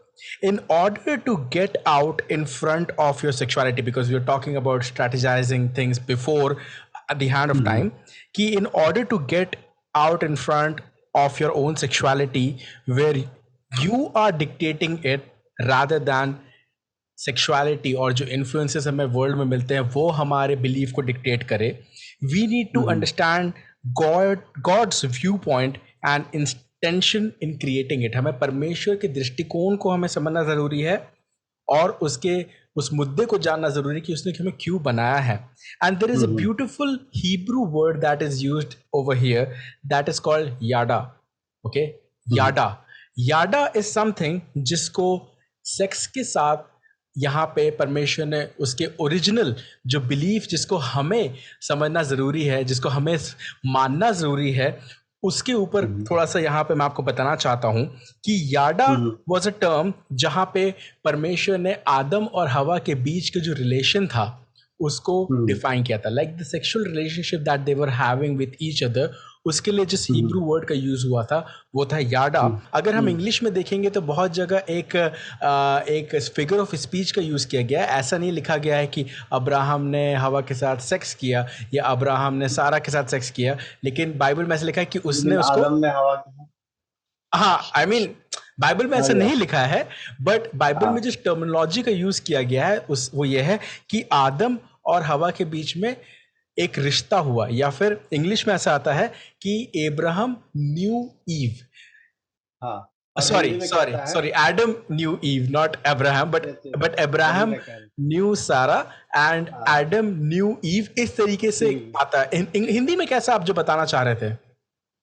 S2: In order to get out in front of your sexuality, because we are talking about strategizing things before at the hand of time, कि in order to get out in front of your own sexuality where you are dictating it rather than sexuality, और जो influences हमें world में मिलते हैं वो हमारे belief को डिक्टेट करे, we need to understand God's view point and intention in creating it. हमें परमेश्वर के दृष्टिकोण को हमें समझना ज़रूरी है, और उसके उस मुद्दे को जानना ज़रूरी है कि उसने हमें क्यों बनाया है। And there is a beautiful Hebrew word that is used over here, that is called yada. Okay, yada, yada is something जिसको सेक्स के साथ यहाँ पे परमेश्वर ने उसके ओरिजिनल जो बिलीफ, जिसको हमें समझना ज़रूरी है, जिसको हमें मानना ज़रूरी है, उसके ऊपर
S1: हम्म,
S2: थोड़ा सा यहाँ पे मैं आपको बताना चाहता हूँ कि याडा
S1: हम्म,
S2: वॉज अ टर्म जहाँ पे परमेश्वर ने आदम और हवा के बीच के जो रिलेशन था उसको
S1: हम्म,
S2: डिफाइन किया था, like the sexual relationship that they were having with each other. उसके लिए जिस
S1: हम्म,
S2: हिब्रू वर्ड का यूज हुआ था वो था याडा।
S1: हम्म,
S2: अगर हम
S1: हम्म,
S2: इंग्लिश में देखेंगे तो बहुत जगह एक फिगर ऑफ स्पीच का यूज किया गया है। ऐसा नहीं लिखा गया है कि अब्राहम ने हवा के साथ सेक्स किया या अब्राहम ने सारा के साथ सेक्स किया, लेकिन बाइबल में ऐसा लिखा है कि उसने
S1: लेकिन
S2: उसको,
S1: आदम ने हवा के साथ।
S2: हाँ आई मीन बाइबल में
S1: हाँ
S2: ऐसा
S1: या,
S2: नहीं लिखा है, बट बाइबल में
S1: हाँ,
S2: जिस टर्मिनोलॉजी का यूज किया गया है उस वो ये है कि आदम और हवा के बीच में एक रिश्ता हुआ, या फिर इंग्लिश में ऐसा आता है कि एब्राहम न्यू ईव,
S1: हाँ। और
S2: सॉरी
S1: हिंदी में
S2: सॉरी
S1: कहता है,
S2: sorry Adam new Eve, not Abraham, but
S1: yes yes,
S2: but
S1: वही
S2: अब्राहम
S1: मैं कह रहा
S2: न्यू सारा एंड
S1: हूँ। हाँ,
S2: एडम न्यू ईव, इस तरीके से
S1: ईव।
S2: आता है। हिंदी में कैसा आप जो बताना चाह रहे थे?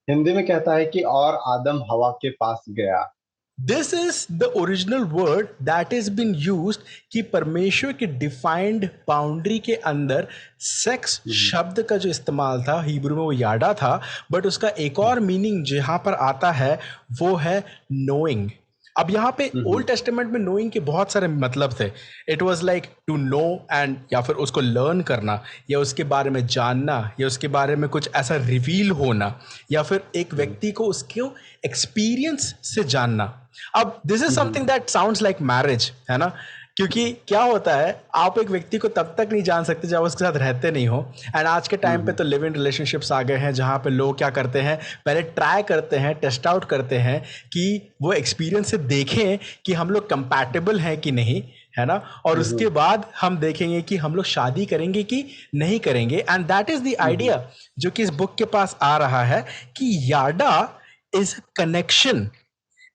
S1: हिंदी में कहता है कि और आदम हवा के पास गया।
S2: This is the original word that is been used कि परमेश्वर की डिफाइंड बाउंड्री के अंदर सेक्स
S1: हम्म,
S2: शब्द का जो इस्तेमाल था हिब्रू में वो याडा था, बट उसका एक और मीनिंग जहां पर आता है वो है नोइंग। अब यहाँ पे
S1: हम्म,
S2: ओल्ड टेस्टामेंट में नोइंग के बहुत सारे मतलब थे। It was like to know and, या फिर उसको लर्न करना, या उसके बारे में जानना, या उसके बारे में कुछ ऐसा रिवील होना, या फिर एक
S1: हम्म,
S2: व्यक्ति को उसके एक्सपीरियंस से जानना। अब this is
S1: hmm,
S2: something that sounds like marriage, है ना? क्योंकि क्या होता है, आप एक व्यक्ति को तब तक नहीं जान सकते जब उसके साथ रहते नहीं हो। एंड आज के टाइम पे
S1: हम्म,
S2: तो लिव इन रिलेशनशिप्स आ गए हैं जहाँ पे लोग क्या करते हैं, पहले ट्राई करते हैं, टेस्ट आउट करते हैं कि वो एक्सपीरियंस से देखें कि हम लोग कंपैटिबल हैं कि नहीं, है ना? और उसके
S1: हम्म,
S2: बाद हम देखेंगे कि हम लोग शादी करेंगे कि नहीं करेंगे। And that is the
S1: hmm,
S2: idea जो कि इस बुक के पास आ रहा है कि याडा is connection,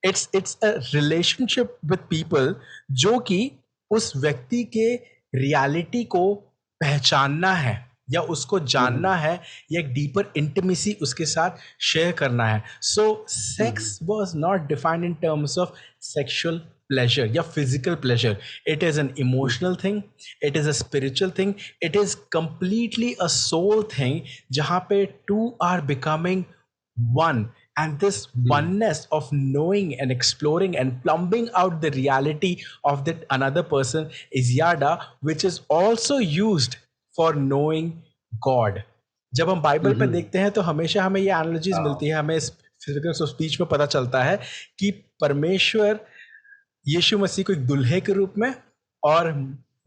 S2: it's a relationship with people जो कि उस व्यक्ति के रियलिटी को पहचानना है या उसको
S1: हम्म,
S2: जानना है, या एक डीपर इंटीमेसी उसके साथ शेयर करना है। So
S1: hmm,
S2: sex was not defined in terms of sexual pleasure या physical pleasure. It is an emotional thing, it is a spiritual thing, it is completely a soul thing जहां पे two are becoming one, and this
S1: hmm,
S2: oneness of knowing and exploring and plumbing out the reality of that another person is yada, which is also used for knowing God। जब हम Bible पे
S1: हम्म,
S2: देखते हैं तो हमेशा हमें ये analogies मिलती
S1: हाँ,
S2: है, हमें इस फिजिकल ऑफ स्पीच में पता चलता है कि परमेश्वर यीशु मसीह को एक दुल्हे के रूप में, और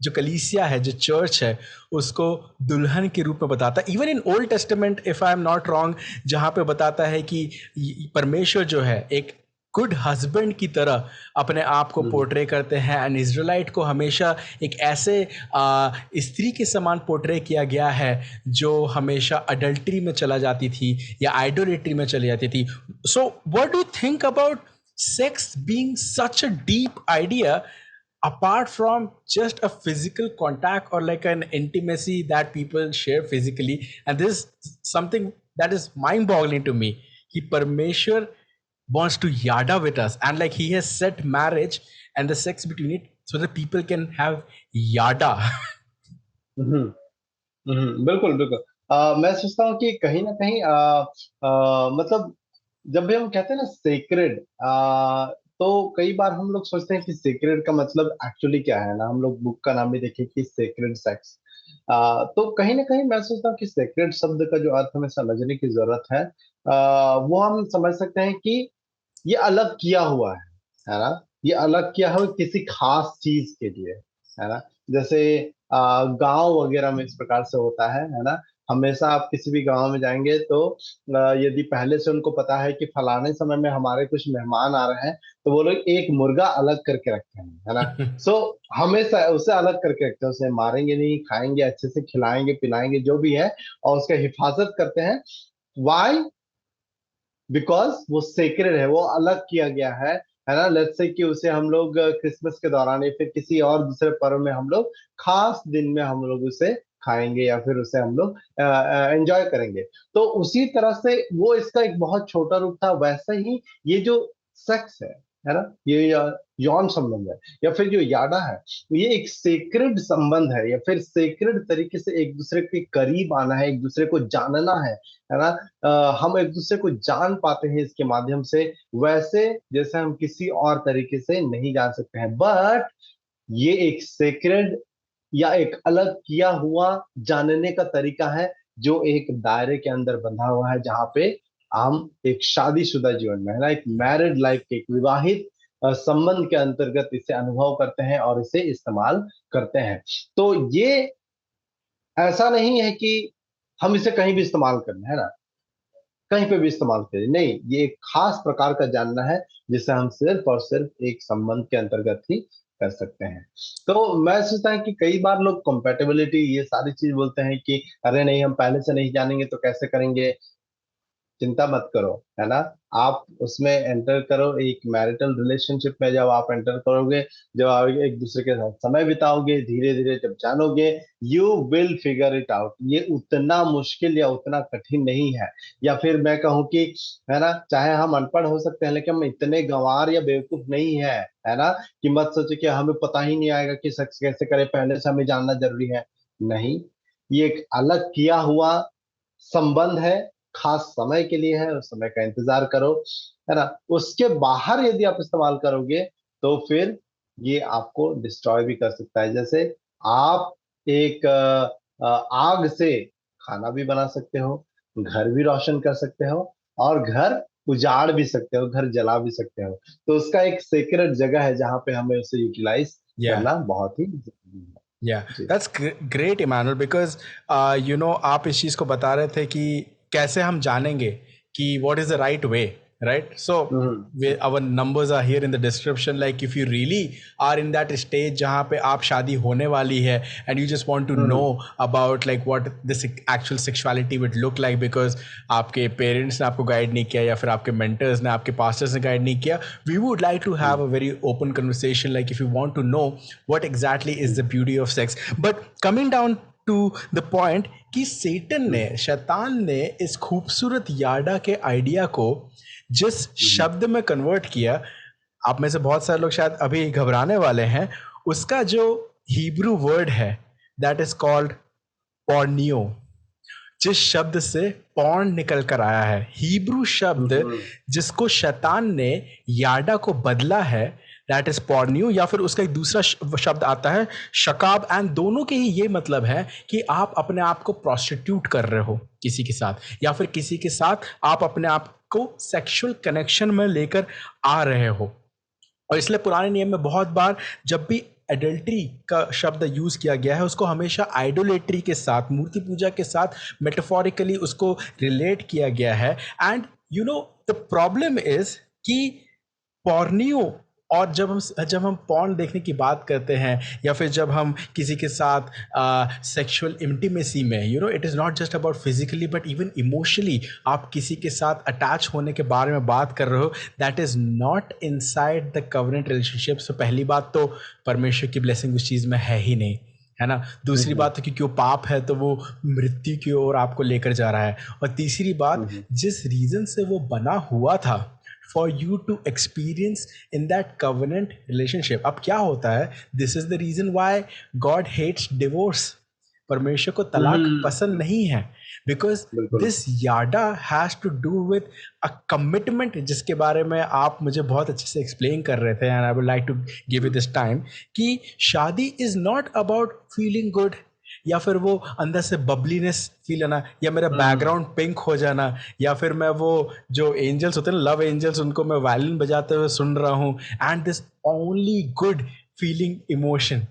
S2: जो कलीसिया है, जो चर्च है, उसको दुल्हन के रूप में बताता है। Even in old testament, if I am not wrong, जहाँ पे बताता है कि परमेश्वर जो है एक गुड हस्बैंड की तरह अपने आप को
S1: हम्म,
S2: पोर्ट्रे करते हैं। एंड इजराइट को हमेशा एक ऐसे स्त्री के समान पोर्ट्रे किया गया है जो हमेशा अडल्ट्री में चला जाती थी या आइडोलेट्री में चली जाती थी। So what do you think about sex being such a deep idea apart from just a physical contact or like an intimacy that people share physically? And this is something that is mind boggling to me. He Parmeshwar wants to yada with us, and like he has set marriage and the sex between it so that people can have yada.
S1: हम्म, बिल्कुल बिल्कुल। मैं सोचता हूँ कि कहीं ना कहीं मतलब जब भी हम कहते हैं ना सेक्रेड, तो कई बार हम लोग सोचते हैं कि सेक्रेड का मतलब एक्चुअली क्या है ना। हम लोग बुक का नाम भी देखें कि सेक्रेड सेक्स, तो कहीं ना कहीं मैं सोचता हूँ कि सेक्रेड शब्द का जो अर्थ हमें समझने की जरूरत है, वो हम समझ सकते हैं कि ये अलग किया हुआ है ना। ये अलग किया हुआ किसी खास चीज के लिए, है ना। जैसे गांव वगैरह में इस प्रकार से होता है ना। हमेशा आप किसी भी गांव में जाएंगे तो यदि पहले से उनको पता है कि फलाने समय में हमारे कुछ मेहमान आ रहे हैं, तो वो लोग एक मुर्गा अलग करके रखते हैं, है ना। सो हमेशा उसे अलग करके रखते हैं, उसे मारेंगे नहीं, खाएंगे, अच्छे से खिलाएंगे पिलाएंगे जो भी है, और उसका हिफाजत करते हैं। वाई? बिकॉज वो सेक्रेड है, वो अलग किया गया है ना। लेट्स से कि उसे हम लोग क्रिसमस के दौरान या फिर किसी और दूसरे पर्व में हम लोग खास दिन में हम लोग उसे खाएंगे या फिर उसे हम लोग एंजॉय करेंगे। तो उसी तरह से वो इसका एक बहुत छोटा रूप था। वैसे ही ये जो सेक्स है, है ना, ये यौन संबंध है। या फिर जो याडा है, ये एक सेक्रेड संबंध है, या फिर सेक्रेड तरीके से एक दूसरे के करीब आना है, एक दूसरे को जानना है ना। हम एक दूसरे को जान पाते हैं इसके माध्यम से, वैसे जैसे हम किसी और तरीके से नहीं जान सकते हैं। बट ये एक सेक्रेड या एक अलग किया हुआ जानने का तरीका है, जो एक दायरे के अंदर बंधा हुआ है, जहां पे हम एक शादीशुदा जीवन में, है ना, एक मैरिड लाइफ के, एक विवाहित संबंध के अंतर्गत इसे अनुभव करते हैं और इसे इस्तेमाल करते हैं। तो ये ऐसा नहीं है कि हम इसे कहीं भी इस्तेमाल करना है ना, कहीं पे भी इस्तेमाल करें, नहीं, ये एक खास प्रकार का जानना है, जिसे हम सिर्फ और सिर्फ एक संबंध के अंतर्गत ही कर सकते हैं। तो मैं सोचता हूँ कि कई बार लोग कंपेटेबिलिटी ये सारी चीज बोलते हैं कि अरे नहीं, हम पहले से नहीं जानेंगे तो कैसे करेंगे। चिंता मत करो, है ना। आप उसमें एंटर करो, एक मैरिटल रिलेशनशिप में जब आप एंटर करोगे, जब आप एक दूसरे के साथ समय बिताओगे, धीरे धीरे जब जानोगे, you will figure it out. ये उतना मुश्किल या उतना कठिन नहीं है। या फिर मैं कहूँ कि, है ना, चाहे हम अनपढ़ हो सकते हैं, लेकिन हम इतने गंवार या बेवकूफ नहीं है ना, कि मत सोचे कि हमें पता ही नहीं आएगा कि सेक्स कैसे करें, पहले से हमें जानना जरूरी है। नहीं, ये एक अलग किया हुआ संबंध है, खास समय के लिए है, उस समय का इंतजार करो, है ना। उसके बाहर यदि आप इस्तेमाल करोगे, तो फिर ये आपको डिस्ट्रॉय भी कर सकता है। जैसे आप एक आग से खाना भी बना सकते हो, घर भी रोशन कर सकते हो, और घर उजाड़ भी सकते हो, घर जला भी सकते हो। तो उसका एक सीक्रेट जगह है जहां पे हमें उसे यूटिलाइज
S2: या
S1: करना बहुत ही जरूरी है।
S2: या
S1: जी।
S2: That's great Emmanuel, because you know आप इस चीज़ को बता रहे थे कि कैसे हम जानेंगे कि what is the right way, right? So
S1: hmm.
S2: our numbers are here in the description. Like if you really are in that stage जहाँ पे आप शादी होने वाली है and you just want to know
S1: hmm.
S2: about like what this actual sexuality would look like because आपके parents ने आपको guide नहीं किया या फिर आपके mentors ने, आपके pastors ने guide नहीं किया, we would like to have a very open conversation. Like if you want to know what exactly is the beauty of sex. But coming down to the point कि Satan ने, शैतान ने इस खूबसूरत याडा के आइडिया को जिस शब्द में कन्वर्ट किया, आप में से बहुत सारे लोग शायद अभी घबराने वाले हैं, उसका जो हिब्रू वर्ड है दैट इज कॉल्ड पॉर्नियो, जिस शब्द से पॉर्न निकल कर आया है, हिब्रू शब्द जिसको शैतान ने याडा को बदला है, दैट इज पॉर्नियो, या फिर उसका एक दूसरा शब्द आता है शकाब, एंड दोनों के ही ये मतलब है कि आप अपने आप को प्रोस्टिट्यूट कर रहे हो किसी के साथ, या फिर किसी के साथ आप अपने आप को सेक्सुअल कनेक्शन में लेकर आ रहे हो। और इसलिए पुराने नियम में बहुत बार जब भी एडल्ट्री का शब्द यूज किया गया है, उसको हमेशा आइडोलेट्री के साथ, मूर्ति पूजा के साथ मेटाफोरिकली उसको रिलेट किया गया है। And you know the problem is कि पॉर्नियो, और जब हम पॉर्न देखने की बात करते हैं या फिर जब हम किसी के साथ सेक्सुअल इंटीमेसी में, you no it is not just about physically but even emotionally आप किसी के साथ अटैच होने के बारे में बात कर रहे हो, that is not inside the covenant relationship. So पहली बात तो परमेश्वर की ब्लेसिंग उस चीज़ में है ही नहीं, है ना। दूसरी बात तो क्योंकि वो पाप है तो वो मृत्यु की ओर आपको लेकर जा रहा है। और तीसरी बात, जिस रीज़न से वो बना हुआ था for you to experience in that covenant relationship, अब क्या होता है, this is the reason why God hates divorce, परमेश्वर को तलाक पसंद नहीं है, because
S1: बिल्कुल।
S2: this yada has to do with a commitment, जिसके बारे में आप मुझे बहुत अच्छे से explain कर रहे थे, and I would like to give you this time, कि शादी is not about feeling good, या फिर वो अंदर से बबलीनेस फील आना, या मेरा बैकग्राउंड पिंक हो जाना, या फिर मैं वो जो एंजल्स होते हैं ना, लव एंजल्स, उनको मैं वायलिन बजाते हुए सुन रहा हूँ, and this only good feeling emotion,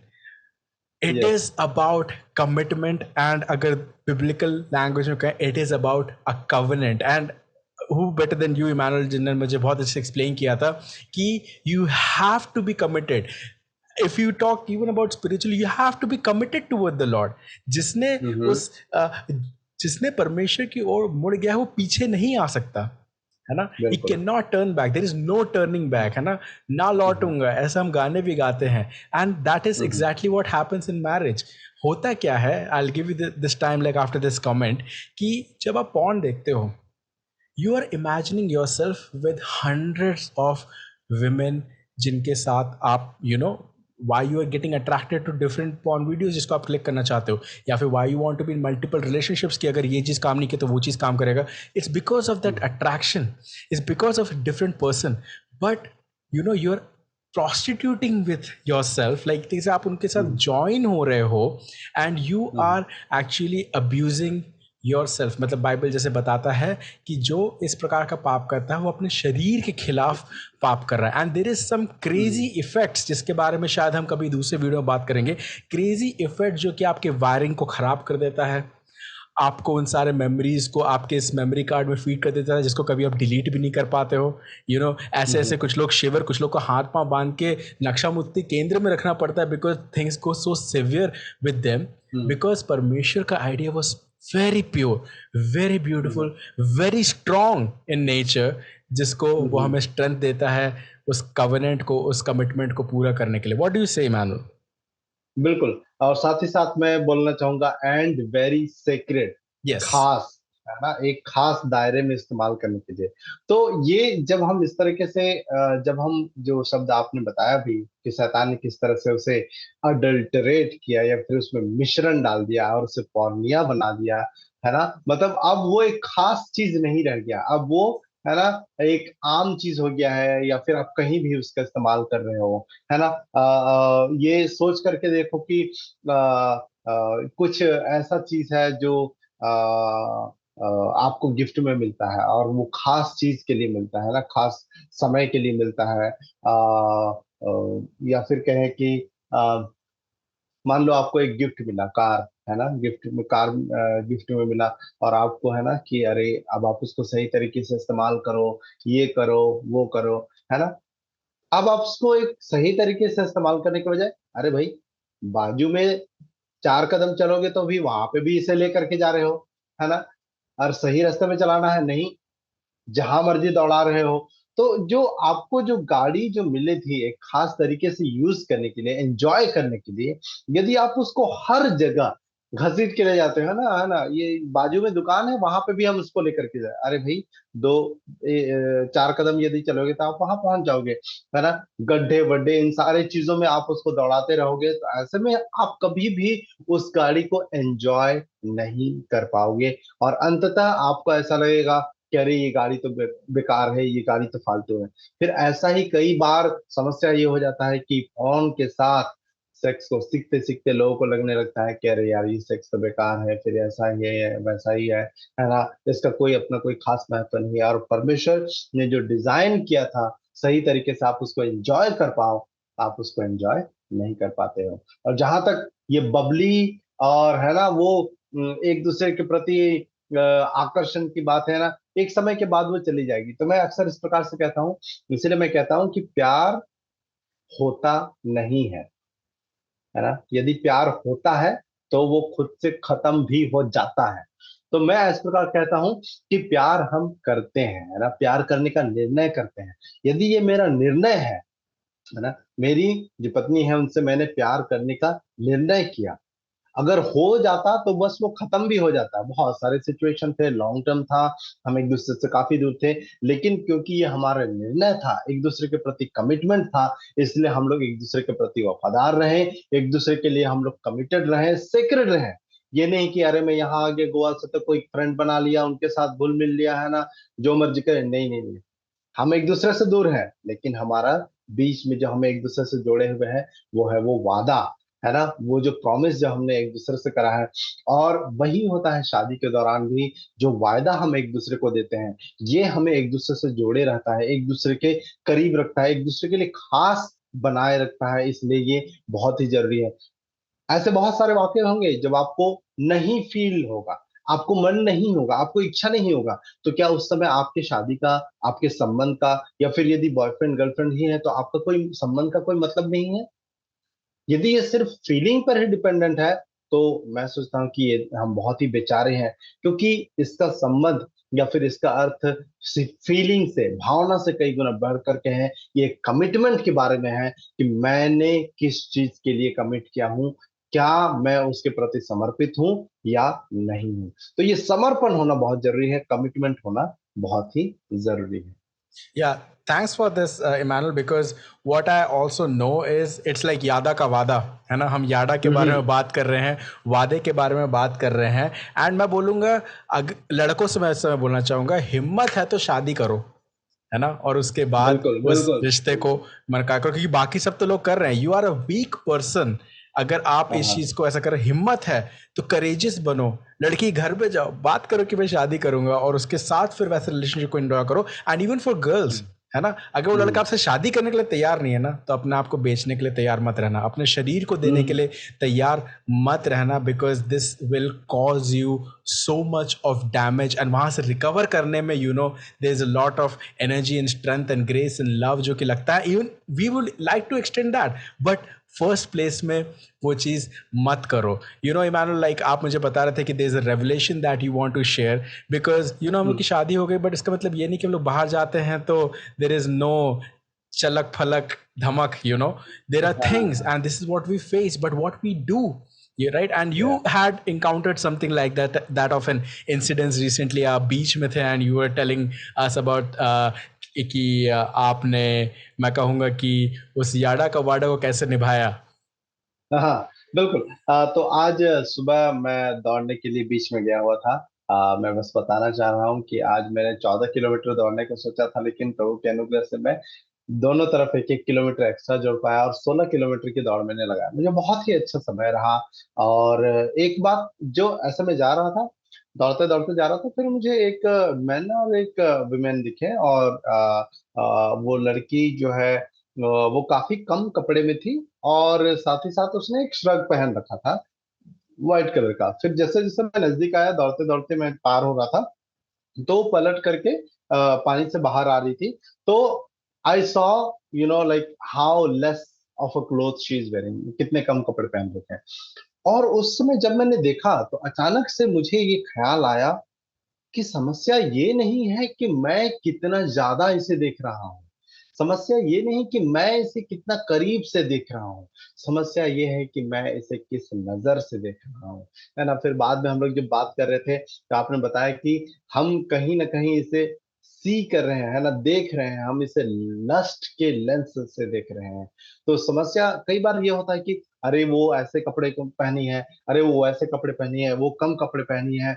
S2: it
S1: yes.
S2: Is about commitment, and अगर बिब्लिकल लैंग्वेज में कहें, it is about a covenant. And who better than you, Emmanuel, जिन्होंने मुझे बहुत अच्छे से एक्सप्लेन किया था कि you have to be committed. If you talk even about spiritually, you have to be committed toward the Lord. जिसने उस जिसने परमेश्वर की ओर मुड़ गया है, वो पीछे नहीं आ सकता, है ना। He
S1: बिल्कुल।
S2: cannot turn back. There is no turning back, है ना। ना लौटूंगा, ऐसा हम गाने भी गाते हैं, and that is exactly what happens in marriage. होता क्या है, I'll give you this time, like after this comment, कि जब आप पॉर्न देखते हो, you are imagining yourself with hundreds of women जिनके साथ आप why you are getting attracted to different porn videos जिसको आप क्लिक करना चाहते हो, या फिर why you want to be in multiple relationships कि अगर ये चीज़ काम नहीं की तो वो चीज़ काम करेगा. It's because of that attraction. It's because of a different person. But you're prostituting with yourself, like जैसे आप उनके साथ join हो रहे हो and you are actually abusing your self. मतलब बाइबल जैसे बताता है कि जो इस प्रकार का पाप करता है वो अपने शरीर के खिलाफ पाप कर रहा है. And there is some crazy effects जिसके बारे में शायद हम कभी दूसरे वीडियो में बात करेंगे. क्रेजी इफेक्ट जो कि आपके वायरिंग को खराब कर देता है, आपको उन सारे मेमोरीज को आपके इस मेमोरी कार्ड में फीड कर देता है जिसको कभी आप डिलीट भी नहीं कर पाते हो. ऐसे ऐसे कुछ लोग शिवर, कुछ लोग को हाथ पांव बांध के नक्शा मुक्ति केंद्र में रखना पड़ता है because things go so severe with them. Because परमेश्वर का idea was very pure, very beautiful, very strong in nature, जिसको वो हमें स्ट्रेंथ देता है उस कवेनेंट को, उस कमिटमेंट को पूरा करने के लिए. व्हाट डू यू से इमैनुअल?
S1: बिल्कुल, और साथ ही साथ मैं बोलना चाहूंगा एंड वेरी सेक्रेड,
S2: यस.
S1: खास, है ना, एक खास दायरे में इस्तेमाल करने के लिए. तो ये जब हम इस तरीके से जब हम जो शब्द आपने बताया भी कि शैतान ने किस तरह से उसे अडल्टरेट किया या फिर उसमें मिश्रण डाल दिया और उसे पौर्णिया बना दिया, है ना, मतलब अब वो एक खास चीज नहीं रह गया, अब वो, है ना, एक आम चीज हो गया है, या फिर आप कहीं भी उसका इस्तेमाल कर रहे हो, है ना. ये सोच करके देखो कि कुछ ऐसा चीज है जो आपको गिफ्ट में मिलता है और वो खास चीज के लिए मिलता है ना, खास समय के लिए मिलता है. या फिर कहें कि मान लो आपको एक गिफ्ट मिला, कार, है ना, गिफ्ट में कार गिफ्ट में मिला, और आपको है ना कि अरे अब आप उसको सही तरीके से इस्तेमाल करो, ये करो, वो करो, है ना. अब आप उसको एक सही तरीके से इस्तेमाल करने के बजाय, अरे भाई, बाजू में 4 कदम चलोगे तो भी वहां पे भी इसे लेकर के जा रहे हो, है ना, और सही रास्ते में चलाना है नहीं, जहां मर्जी दौड़ा रहे हो. तो जो आपको जो गाड़ी जो मिली थी एक खास तरीके से यूज करने के लिए, एंजॉय करने के लिए, यदि आप उसको हर जगह घसीट के ले जाते हो ना, है ना, ये बाजू में दुकान है वहां पे भी हम उसको लेकर के जाए, अरे भाई, दो 4 कदम यदि चलोगे तो आप वहां पहुंच जाओगे, है ना. गड्ढे वड्ढे इन सारे चीजों में आप उसको दौड़ाते रहोगे तो ऐसे में आप कभी भी उस गाड़ी को एंजॉय नहीं कर पाओगे, और अंततः आपको ऐसा लगेगा कि अरे ये गाड़ी तो बेकार है, ये गाड़ी तो फालतू है. फिर ऐसा ही कई बार समस्या ये हो जाता है कि फोन के साथ सेक्स को सीखते सीखते लोगों को लगने लगता है कि अरे यार ये सेक्स तो बेकार है, फिर ऐसा ही है, वैसा ही है ना, इसका कोई अपना कोई खास महत्व नहीं है. और परमेश्वर ने जो डिजाइन किया था सही तरीके से आप उसको एंजॉय कर पाओ, आप उसको एंजॉय नहीं कर पाते हो. और जहां तक ये बबली और, है ना, वो एक दूसरे के प्रति आकर्षण की बात है ना, एक समय के बाद वो चली जाएगी. तो मैं अक्सर इस प्रकार से कहता हूँ, इसलिए मैं कहता हूँ कि प्यार होता नहीं है ना. यदि प्यार होता है तो वो खुद से खत्म भी हो जाता है. तो मैं इस प्रकार कहता हूं कि प्यार हम करते हैं, है ना, प्यार करने का निर्णय करते हैं. यदि ये मेरा निर्णय है ना, मेरी जो पत्नी है उनसे मैंने प्यार करने का निर्णय किया, अगर हो जाता तो बस वो खत्म भी हो जाता. बहुत सारे सिचुएशन थे, लॉन्ग टर्म था, हम एक दूसरे से काफी दूर थे, लेकिन क्योंकि ये हमारा निर्णय था, एक दूसरे के प्रति कमिटमेंट था, इसलिए हम लोग एक दूसरे के प्रति वफादार रहे, एक दूसरे के लिए हम लोग कमिटेड रहे, सेक्रेड रहे. ये नहीं कि अरे मैं यहाँ आगे गोवा से तो कोई फ्रेंड बना लिया, उनके साथ घुल मिल लिया, है ना, जो मर्जी करे. नहीं नहीं नहीं, हम एक दूसरे से दूर हैं, लेकिन हमारा बीच में जो हमें एक दूसरे से जोड़े हुए हैं वो है वो वादा, है ना, वो जो प्रॉमिस जो हमने एक दूसरे से करा है. और वही होता है शादी के दौरान भी, जो वायदा हम एक दूसरे को देते हैं, ये हमें एक दूसरे से जोड़े रहता है, एक दूसरे के करीब रखता है, एक दूसरे के लिए खास बनाए रखता है. इसलिए ये बहुत ही जरूरी है. ऐसे बहुत सारे वाक्य होंगे जब आपको नहीं फील होगा, आपको मन नहीं होगा, आपको इच्छा नहीं होगा, तो क्या उस समय आपके शादी का, आपके संबंध का, या फिर यदि बॉयफ्रेंड गर्लफ्रेंड ही है तो आपका कोई संबंध का कोई मतलब नहीं है. यदि ये सिर्फ फीलिंग पर ही डिपेंडेंट है तो मैं सोचता हूँ कि ये हम बहुत ही बेचारे हैं, क्योंकि इसका संबंध या फिर इसका अर्थ सिर्फ फीलिंग से, भावना से कई गुना बढ़ करके है. ये कमिटमेंट के बारे में है कि मैंने किस चीज के लिए कमिट किया हूँ, क्या मैं उसके प्रति समर्पित हूँ या नहीं हूँ. तो ये समर्पण होना बहुत जरूरी है, कमिटमेंट होना बहुत ही जरूरी है.
S2: या Thanks for this, Emmanuel, because what I also know is it's like यादा का वादा है ना. हम याडा के बारे में बात कर रहे हैं, वादे के बारे में बात कर रहे हैं. एंड मैं बोलूँगा, लड़कों से मैं इस समय बोलना चाहूँगा, हिम्मत है तो शादी करो, है ना, और उसके बाद
S1: बिल्कुल
S2: उस
S1: बिल्कुल।
S2: रिश्ते को मनका करो, क्योंकि बाकी सब तो लोग कर रहे हैं. You are a weak person. अगर आप
S1: हाँ
S2: इस
S1: हाँ।
S2: चीज को ऐसा करो, हिम्मत है तो करेजियस बनो. लड़की घर पे जाओ, बात करो कि मैं शादी करूंगा, और उसके साथ फिर वैसे रिलेशनशिप को एंजॉय करो. एंड इवन फॉर गर्ल्स, है ना, अगर वो लड़का
S1: हम्म
S2: आपसे शादी करने के लिए तैयार नहीं है ना, तो अपने आप को बेचने के लिए तैयार मत रहना, अपने शरीर को देने के
S1: हम्म
S2: लिए तैयार मत रहना, because this will cause you so much of damage. And वहां से रिकवर करने में, you know, there is a lot of energy and strength and grace and love, जो कि लगता है even we would like to extend that, but first place में वो चीज़ मत करो. यू नो इमानुअल, लाइक आप मुझे बता रहे थे कि there is a revelation that you want to share, because you know हम लोग की
S1: हम्म।
S2: शादी हो गई, बट इसका मतलब ये नहीं कि हम लोग बाहर जाते हैं तो देयर इज नो चलक फलक धमक. You know, there are things,
S1: हाँ
S2: and this is what we face, but what we do. You right, and you
S1: या
S2: had encountered something like that of an incident recently. आप बीच में थे and you were telling us about कि आपने, मैं कहूँगा कि उस याडा का वाडा को कैसे निभाया.
S1: हाँ बिल्कुल। तो आज सुबह मैं दौड़ने के लिए बीच में गया हुआ था। मैं बस बताना चाह रहा हूँ कि आज मैंने 14 किलोमीटर दौड़ने का सोचा था, लेकिन प्रभु के अनुग्रह से मैं दोनों तरफ 1-1 किलोमीटर एक्स्ट्रा जोड़ पाया और 16 किलोमीटर की दौड़ मैंने लगाया। मुझे बहुत ही अच्छा समय रहा। और एक बात, जो ऐसे में जा रहा था, दौड़ते दौड़ते जा रहा था, फिर मुझे एक मैन और एक विमेन दिखे। और वो लड़की जो है, वो काफी कम कपड़े में थी, और साथ ही साथ उसने एक श्रग पहन रखा था, व्हाइट कलर का। फिर जैसे जैसे मैं नजदीक आया, दौड़ते दौड़ते मैं पार हो रहा था, तो वो पलट करके पानी से बाहर आ रही थी। तो I saw, you know, like how less of a cloth she is wearing, कितने कम कपड़े पहन रखे हैं। और उस समय जब मैंने देखा, तो अचानक से मुझे ये ख्याल आया कि समस्या ये नहीं है कि मैं कितना ज्यादा इसे देख रहा हूँ। समस्या ये नहीं कि मैं इसे कितना करीब से देख रहा हूँ। समस्या ये है कि मैं इसे किस नजर से देख रहा हूँ, है ना। फिर बाद में हम लोग जब बात कर रहे थे, तो आपने बताया कि हम कहीं ना कहीं इसे सी कर रहे हैं, है ना, देख रहे हैं, हम इसे लस्ट के लेंस से देख रहे हैं। तो समस्या कई बार ये होता है कि अरे वो ऐसे कपड़े क्यों पहनी है, अरे वो ऐसे कपड़े पहनी है, वो कम कपड़े पहनी है।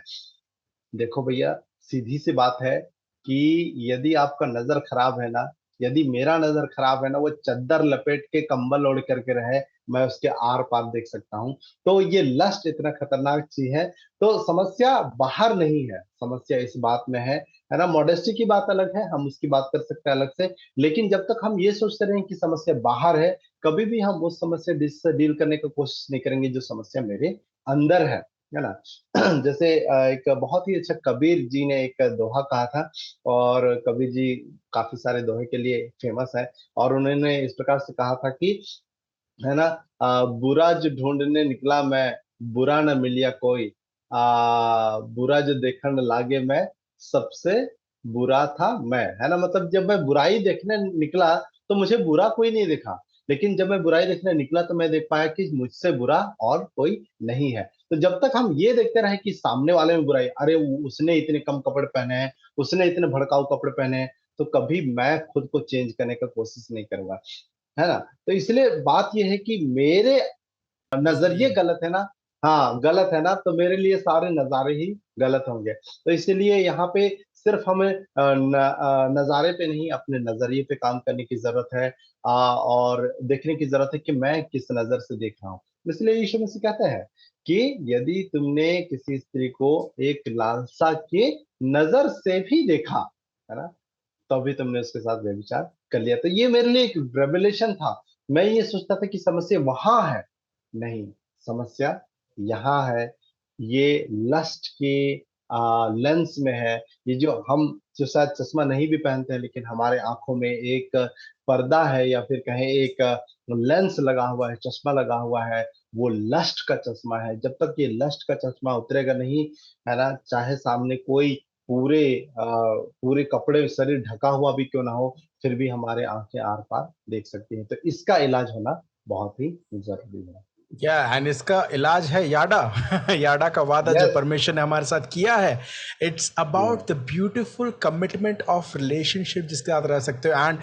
S1: देखो भैया, सीधी सी बात है कि यदि आपका नजर खराब है ना, यदि मेरा नजर खराब है ना, वो चद्दर लपेट के कंबल ओढ़ करके रहे, मैं उसके आर पार देख सकता हूँ। तो ये लस्ट इतना खतरनाक चीज है। तो समस्या बाहर नहीं है, समस्या इस बात में है ना। मॉडेस्टी की बात अलग है, हम उसकी बात कर सकते हैं अलग से। लेकिन जब तक हम ये सोचते रहें कि समस्या बाहर है, कभी भी हम उस समस्या से डील करने की कोशिश नहीं करेंगे जो समस्या मेरे अंदर है ना। जैसे एक बहुत ही अच्छा कबीर जी ने एक दोहा कहा था। और कबीर जी काफी सारे दोहे के लिए फेमस है। और उन्होंने इस प्रकार से कहा था कि, है ना, बुरा जो ढूंढने निकला मैं, बुरा न मिलिया कोई। बुरा जो देखने लागे मैं, सबसे बुरा था मैं, है ना। मतलब जब मैं बुराई देखने निकला, तो मुझे बुरा कोई नहीं दिखा। लेकिन जब मैं बुराई देखने निकला, तो मैं देख पाया कि मुझसे बुरा और कोई नहीं है। तो जब तक हम ये देखते रहे कि सामने वाले में बुराई, अरे उसने इतने कम कपड़े पहने हैं, उसने इतने भड़काऊ कपड़े पहने हैं, तो कभी मैं खुद को चेंज करने का कोशिश नहीं करूंगा, है ना। तो इसलिए बात यह है कि मेरे नजरिए गलत है ना, हाँ गलत है ना, तो मेरे लिए सारे नजारे ही गलत होंगे। तो इसीलिए यहाँ पे सिर्फ हमें नजारे पे नहीं, अपने नजरिए पे काम करने की जरूरत है। और देखने की जरूरत है कि मैं किस नजर से देख रहा हूँ। इसलिए यीशु मसीह कहता है कि यदि तुमने किसी स्त्री को एक लालसा के नजर से भी देखा, है ना, तभी तुमने उसके साथ व्यभिचार कर लिया। तो ये मेरे लिए एक रेवलेशन था। मैं ये सोचता था कि समस्या वहां है, नहीं, समस्या यहाँ है। ये लस्ट के लेंस में है। ये जो हम, जो शायद चश्मा नहीं भी पहनते हैं, लेकिन हमारे आंखों में एक पर्दा है, या फिर कहें एक लेंस लगा हुआ है, चश्मा लगा हुआ है। वो लस्ट का चश्मा है। जब तक ये लस्ट का चश्मा उतरेगा नहीं, है ना, चाहे सामने कोई पूरे पूरे कपड़े शरीर ढका हुआ भी क्यों ना हो, फिर भी हमारे आंखें आर पार देख सकती हैं। तो इसका इलाज होना बहुत ही जरूरी है।
S2: क्या एंड इसका इलाज है याडा। याडा का वादा जो
S1: यस।
S2: परमेश्वर ने हमारे साथ किया है, it's about the beautiful commitment of relationship जिसके साथ रह सकते हो। एंड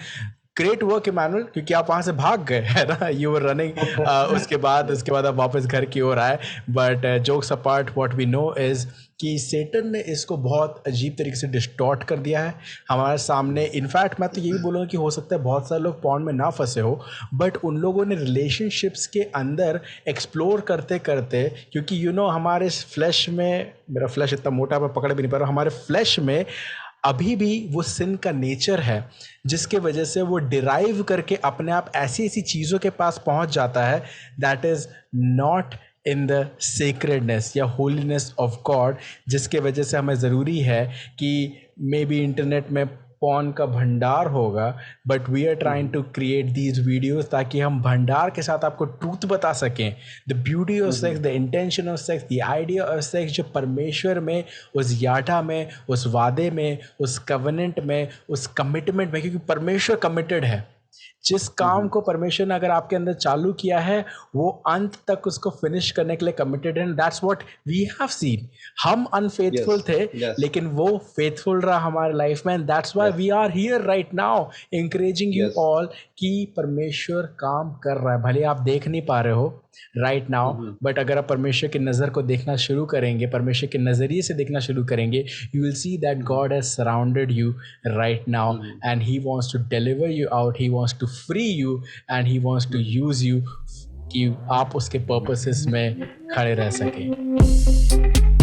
S2: ग्रेट वर्क इमानुअल, क्योंकि आप वहां से भाग गए है ना, यू वर रनिंग। उसके बाद आप वापस घर की ओर आए। But jokes apart, what we know is कि सेटन ने इसको बहुत अजीब तरीके से डिस्टॉर्ट कर दिया है हमारे सामने। इनफैक्ट मैं तो यही बोलूँगा कि हो सकता है बहुत सारे लोग पॉन्ड में ना फंसे हो, बट उन लोगों ने रिलेशनशिप्स के अंदर एक्सप्लोर करते करते, क्योंकि हमारे फ्लैश में, मेरा फ्लैश इतना मोटा मैं पकड़ भी नहीं पा रहा, हमारे फ्लैश में अभी भी वो सिन का नेचर है, जिसके वजह से वो डिराइव करके अपने आप ऐसी ऐसी चीज़ों के पास पहुंच जाता है that is not in the sacredness या होलीनेस ऑफ गॉड, जिसके वजह से हमें ज़रूरी है कि मे बी इंटरनेट में पॉन का भंडार होगा, but we are trying to create these videos ताकि हम भंडार के साथ आपको ट्रूथ बता सकें, the beauty of sex, the intention of sex, the idea of sex, जो परमेश्वर में, उस याटा में, उस वादे में, उस कवेनेंट में, उस कमिटमेंट में, क्योंकि परमेश्वर कमिटेड है। जिस काम को परमेश्वर ने अगर आपके अंदर चालू किया है, वो अंत तक उसको फिनिश करने के लिए कमिटेड है। That's what we have seen. हम अनफेथफुल
S1: यस।
S2: थे,
S1: यस।
S2: लेकिन वो फेथफुल रहा हमारे लाइफ में। That's why we are here right now encouraging you
S1: yes.
S2: all कि परमेश्वर काम कर रहा है। भले आप देख नहीं पा रहे हो राइट नाउ, बट अगर आप परमेश्वर की नज़र को देखना शुरू करेंगे, परमेश्वर के नज़रिए से देखना शुरू करेंगे, you will see that God has surrounded you right now and he wants to deliver you out, he wants to free you and he wants to use you कि आप उसके पर्पसेस में खड़े रह सकें।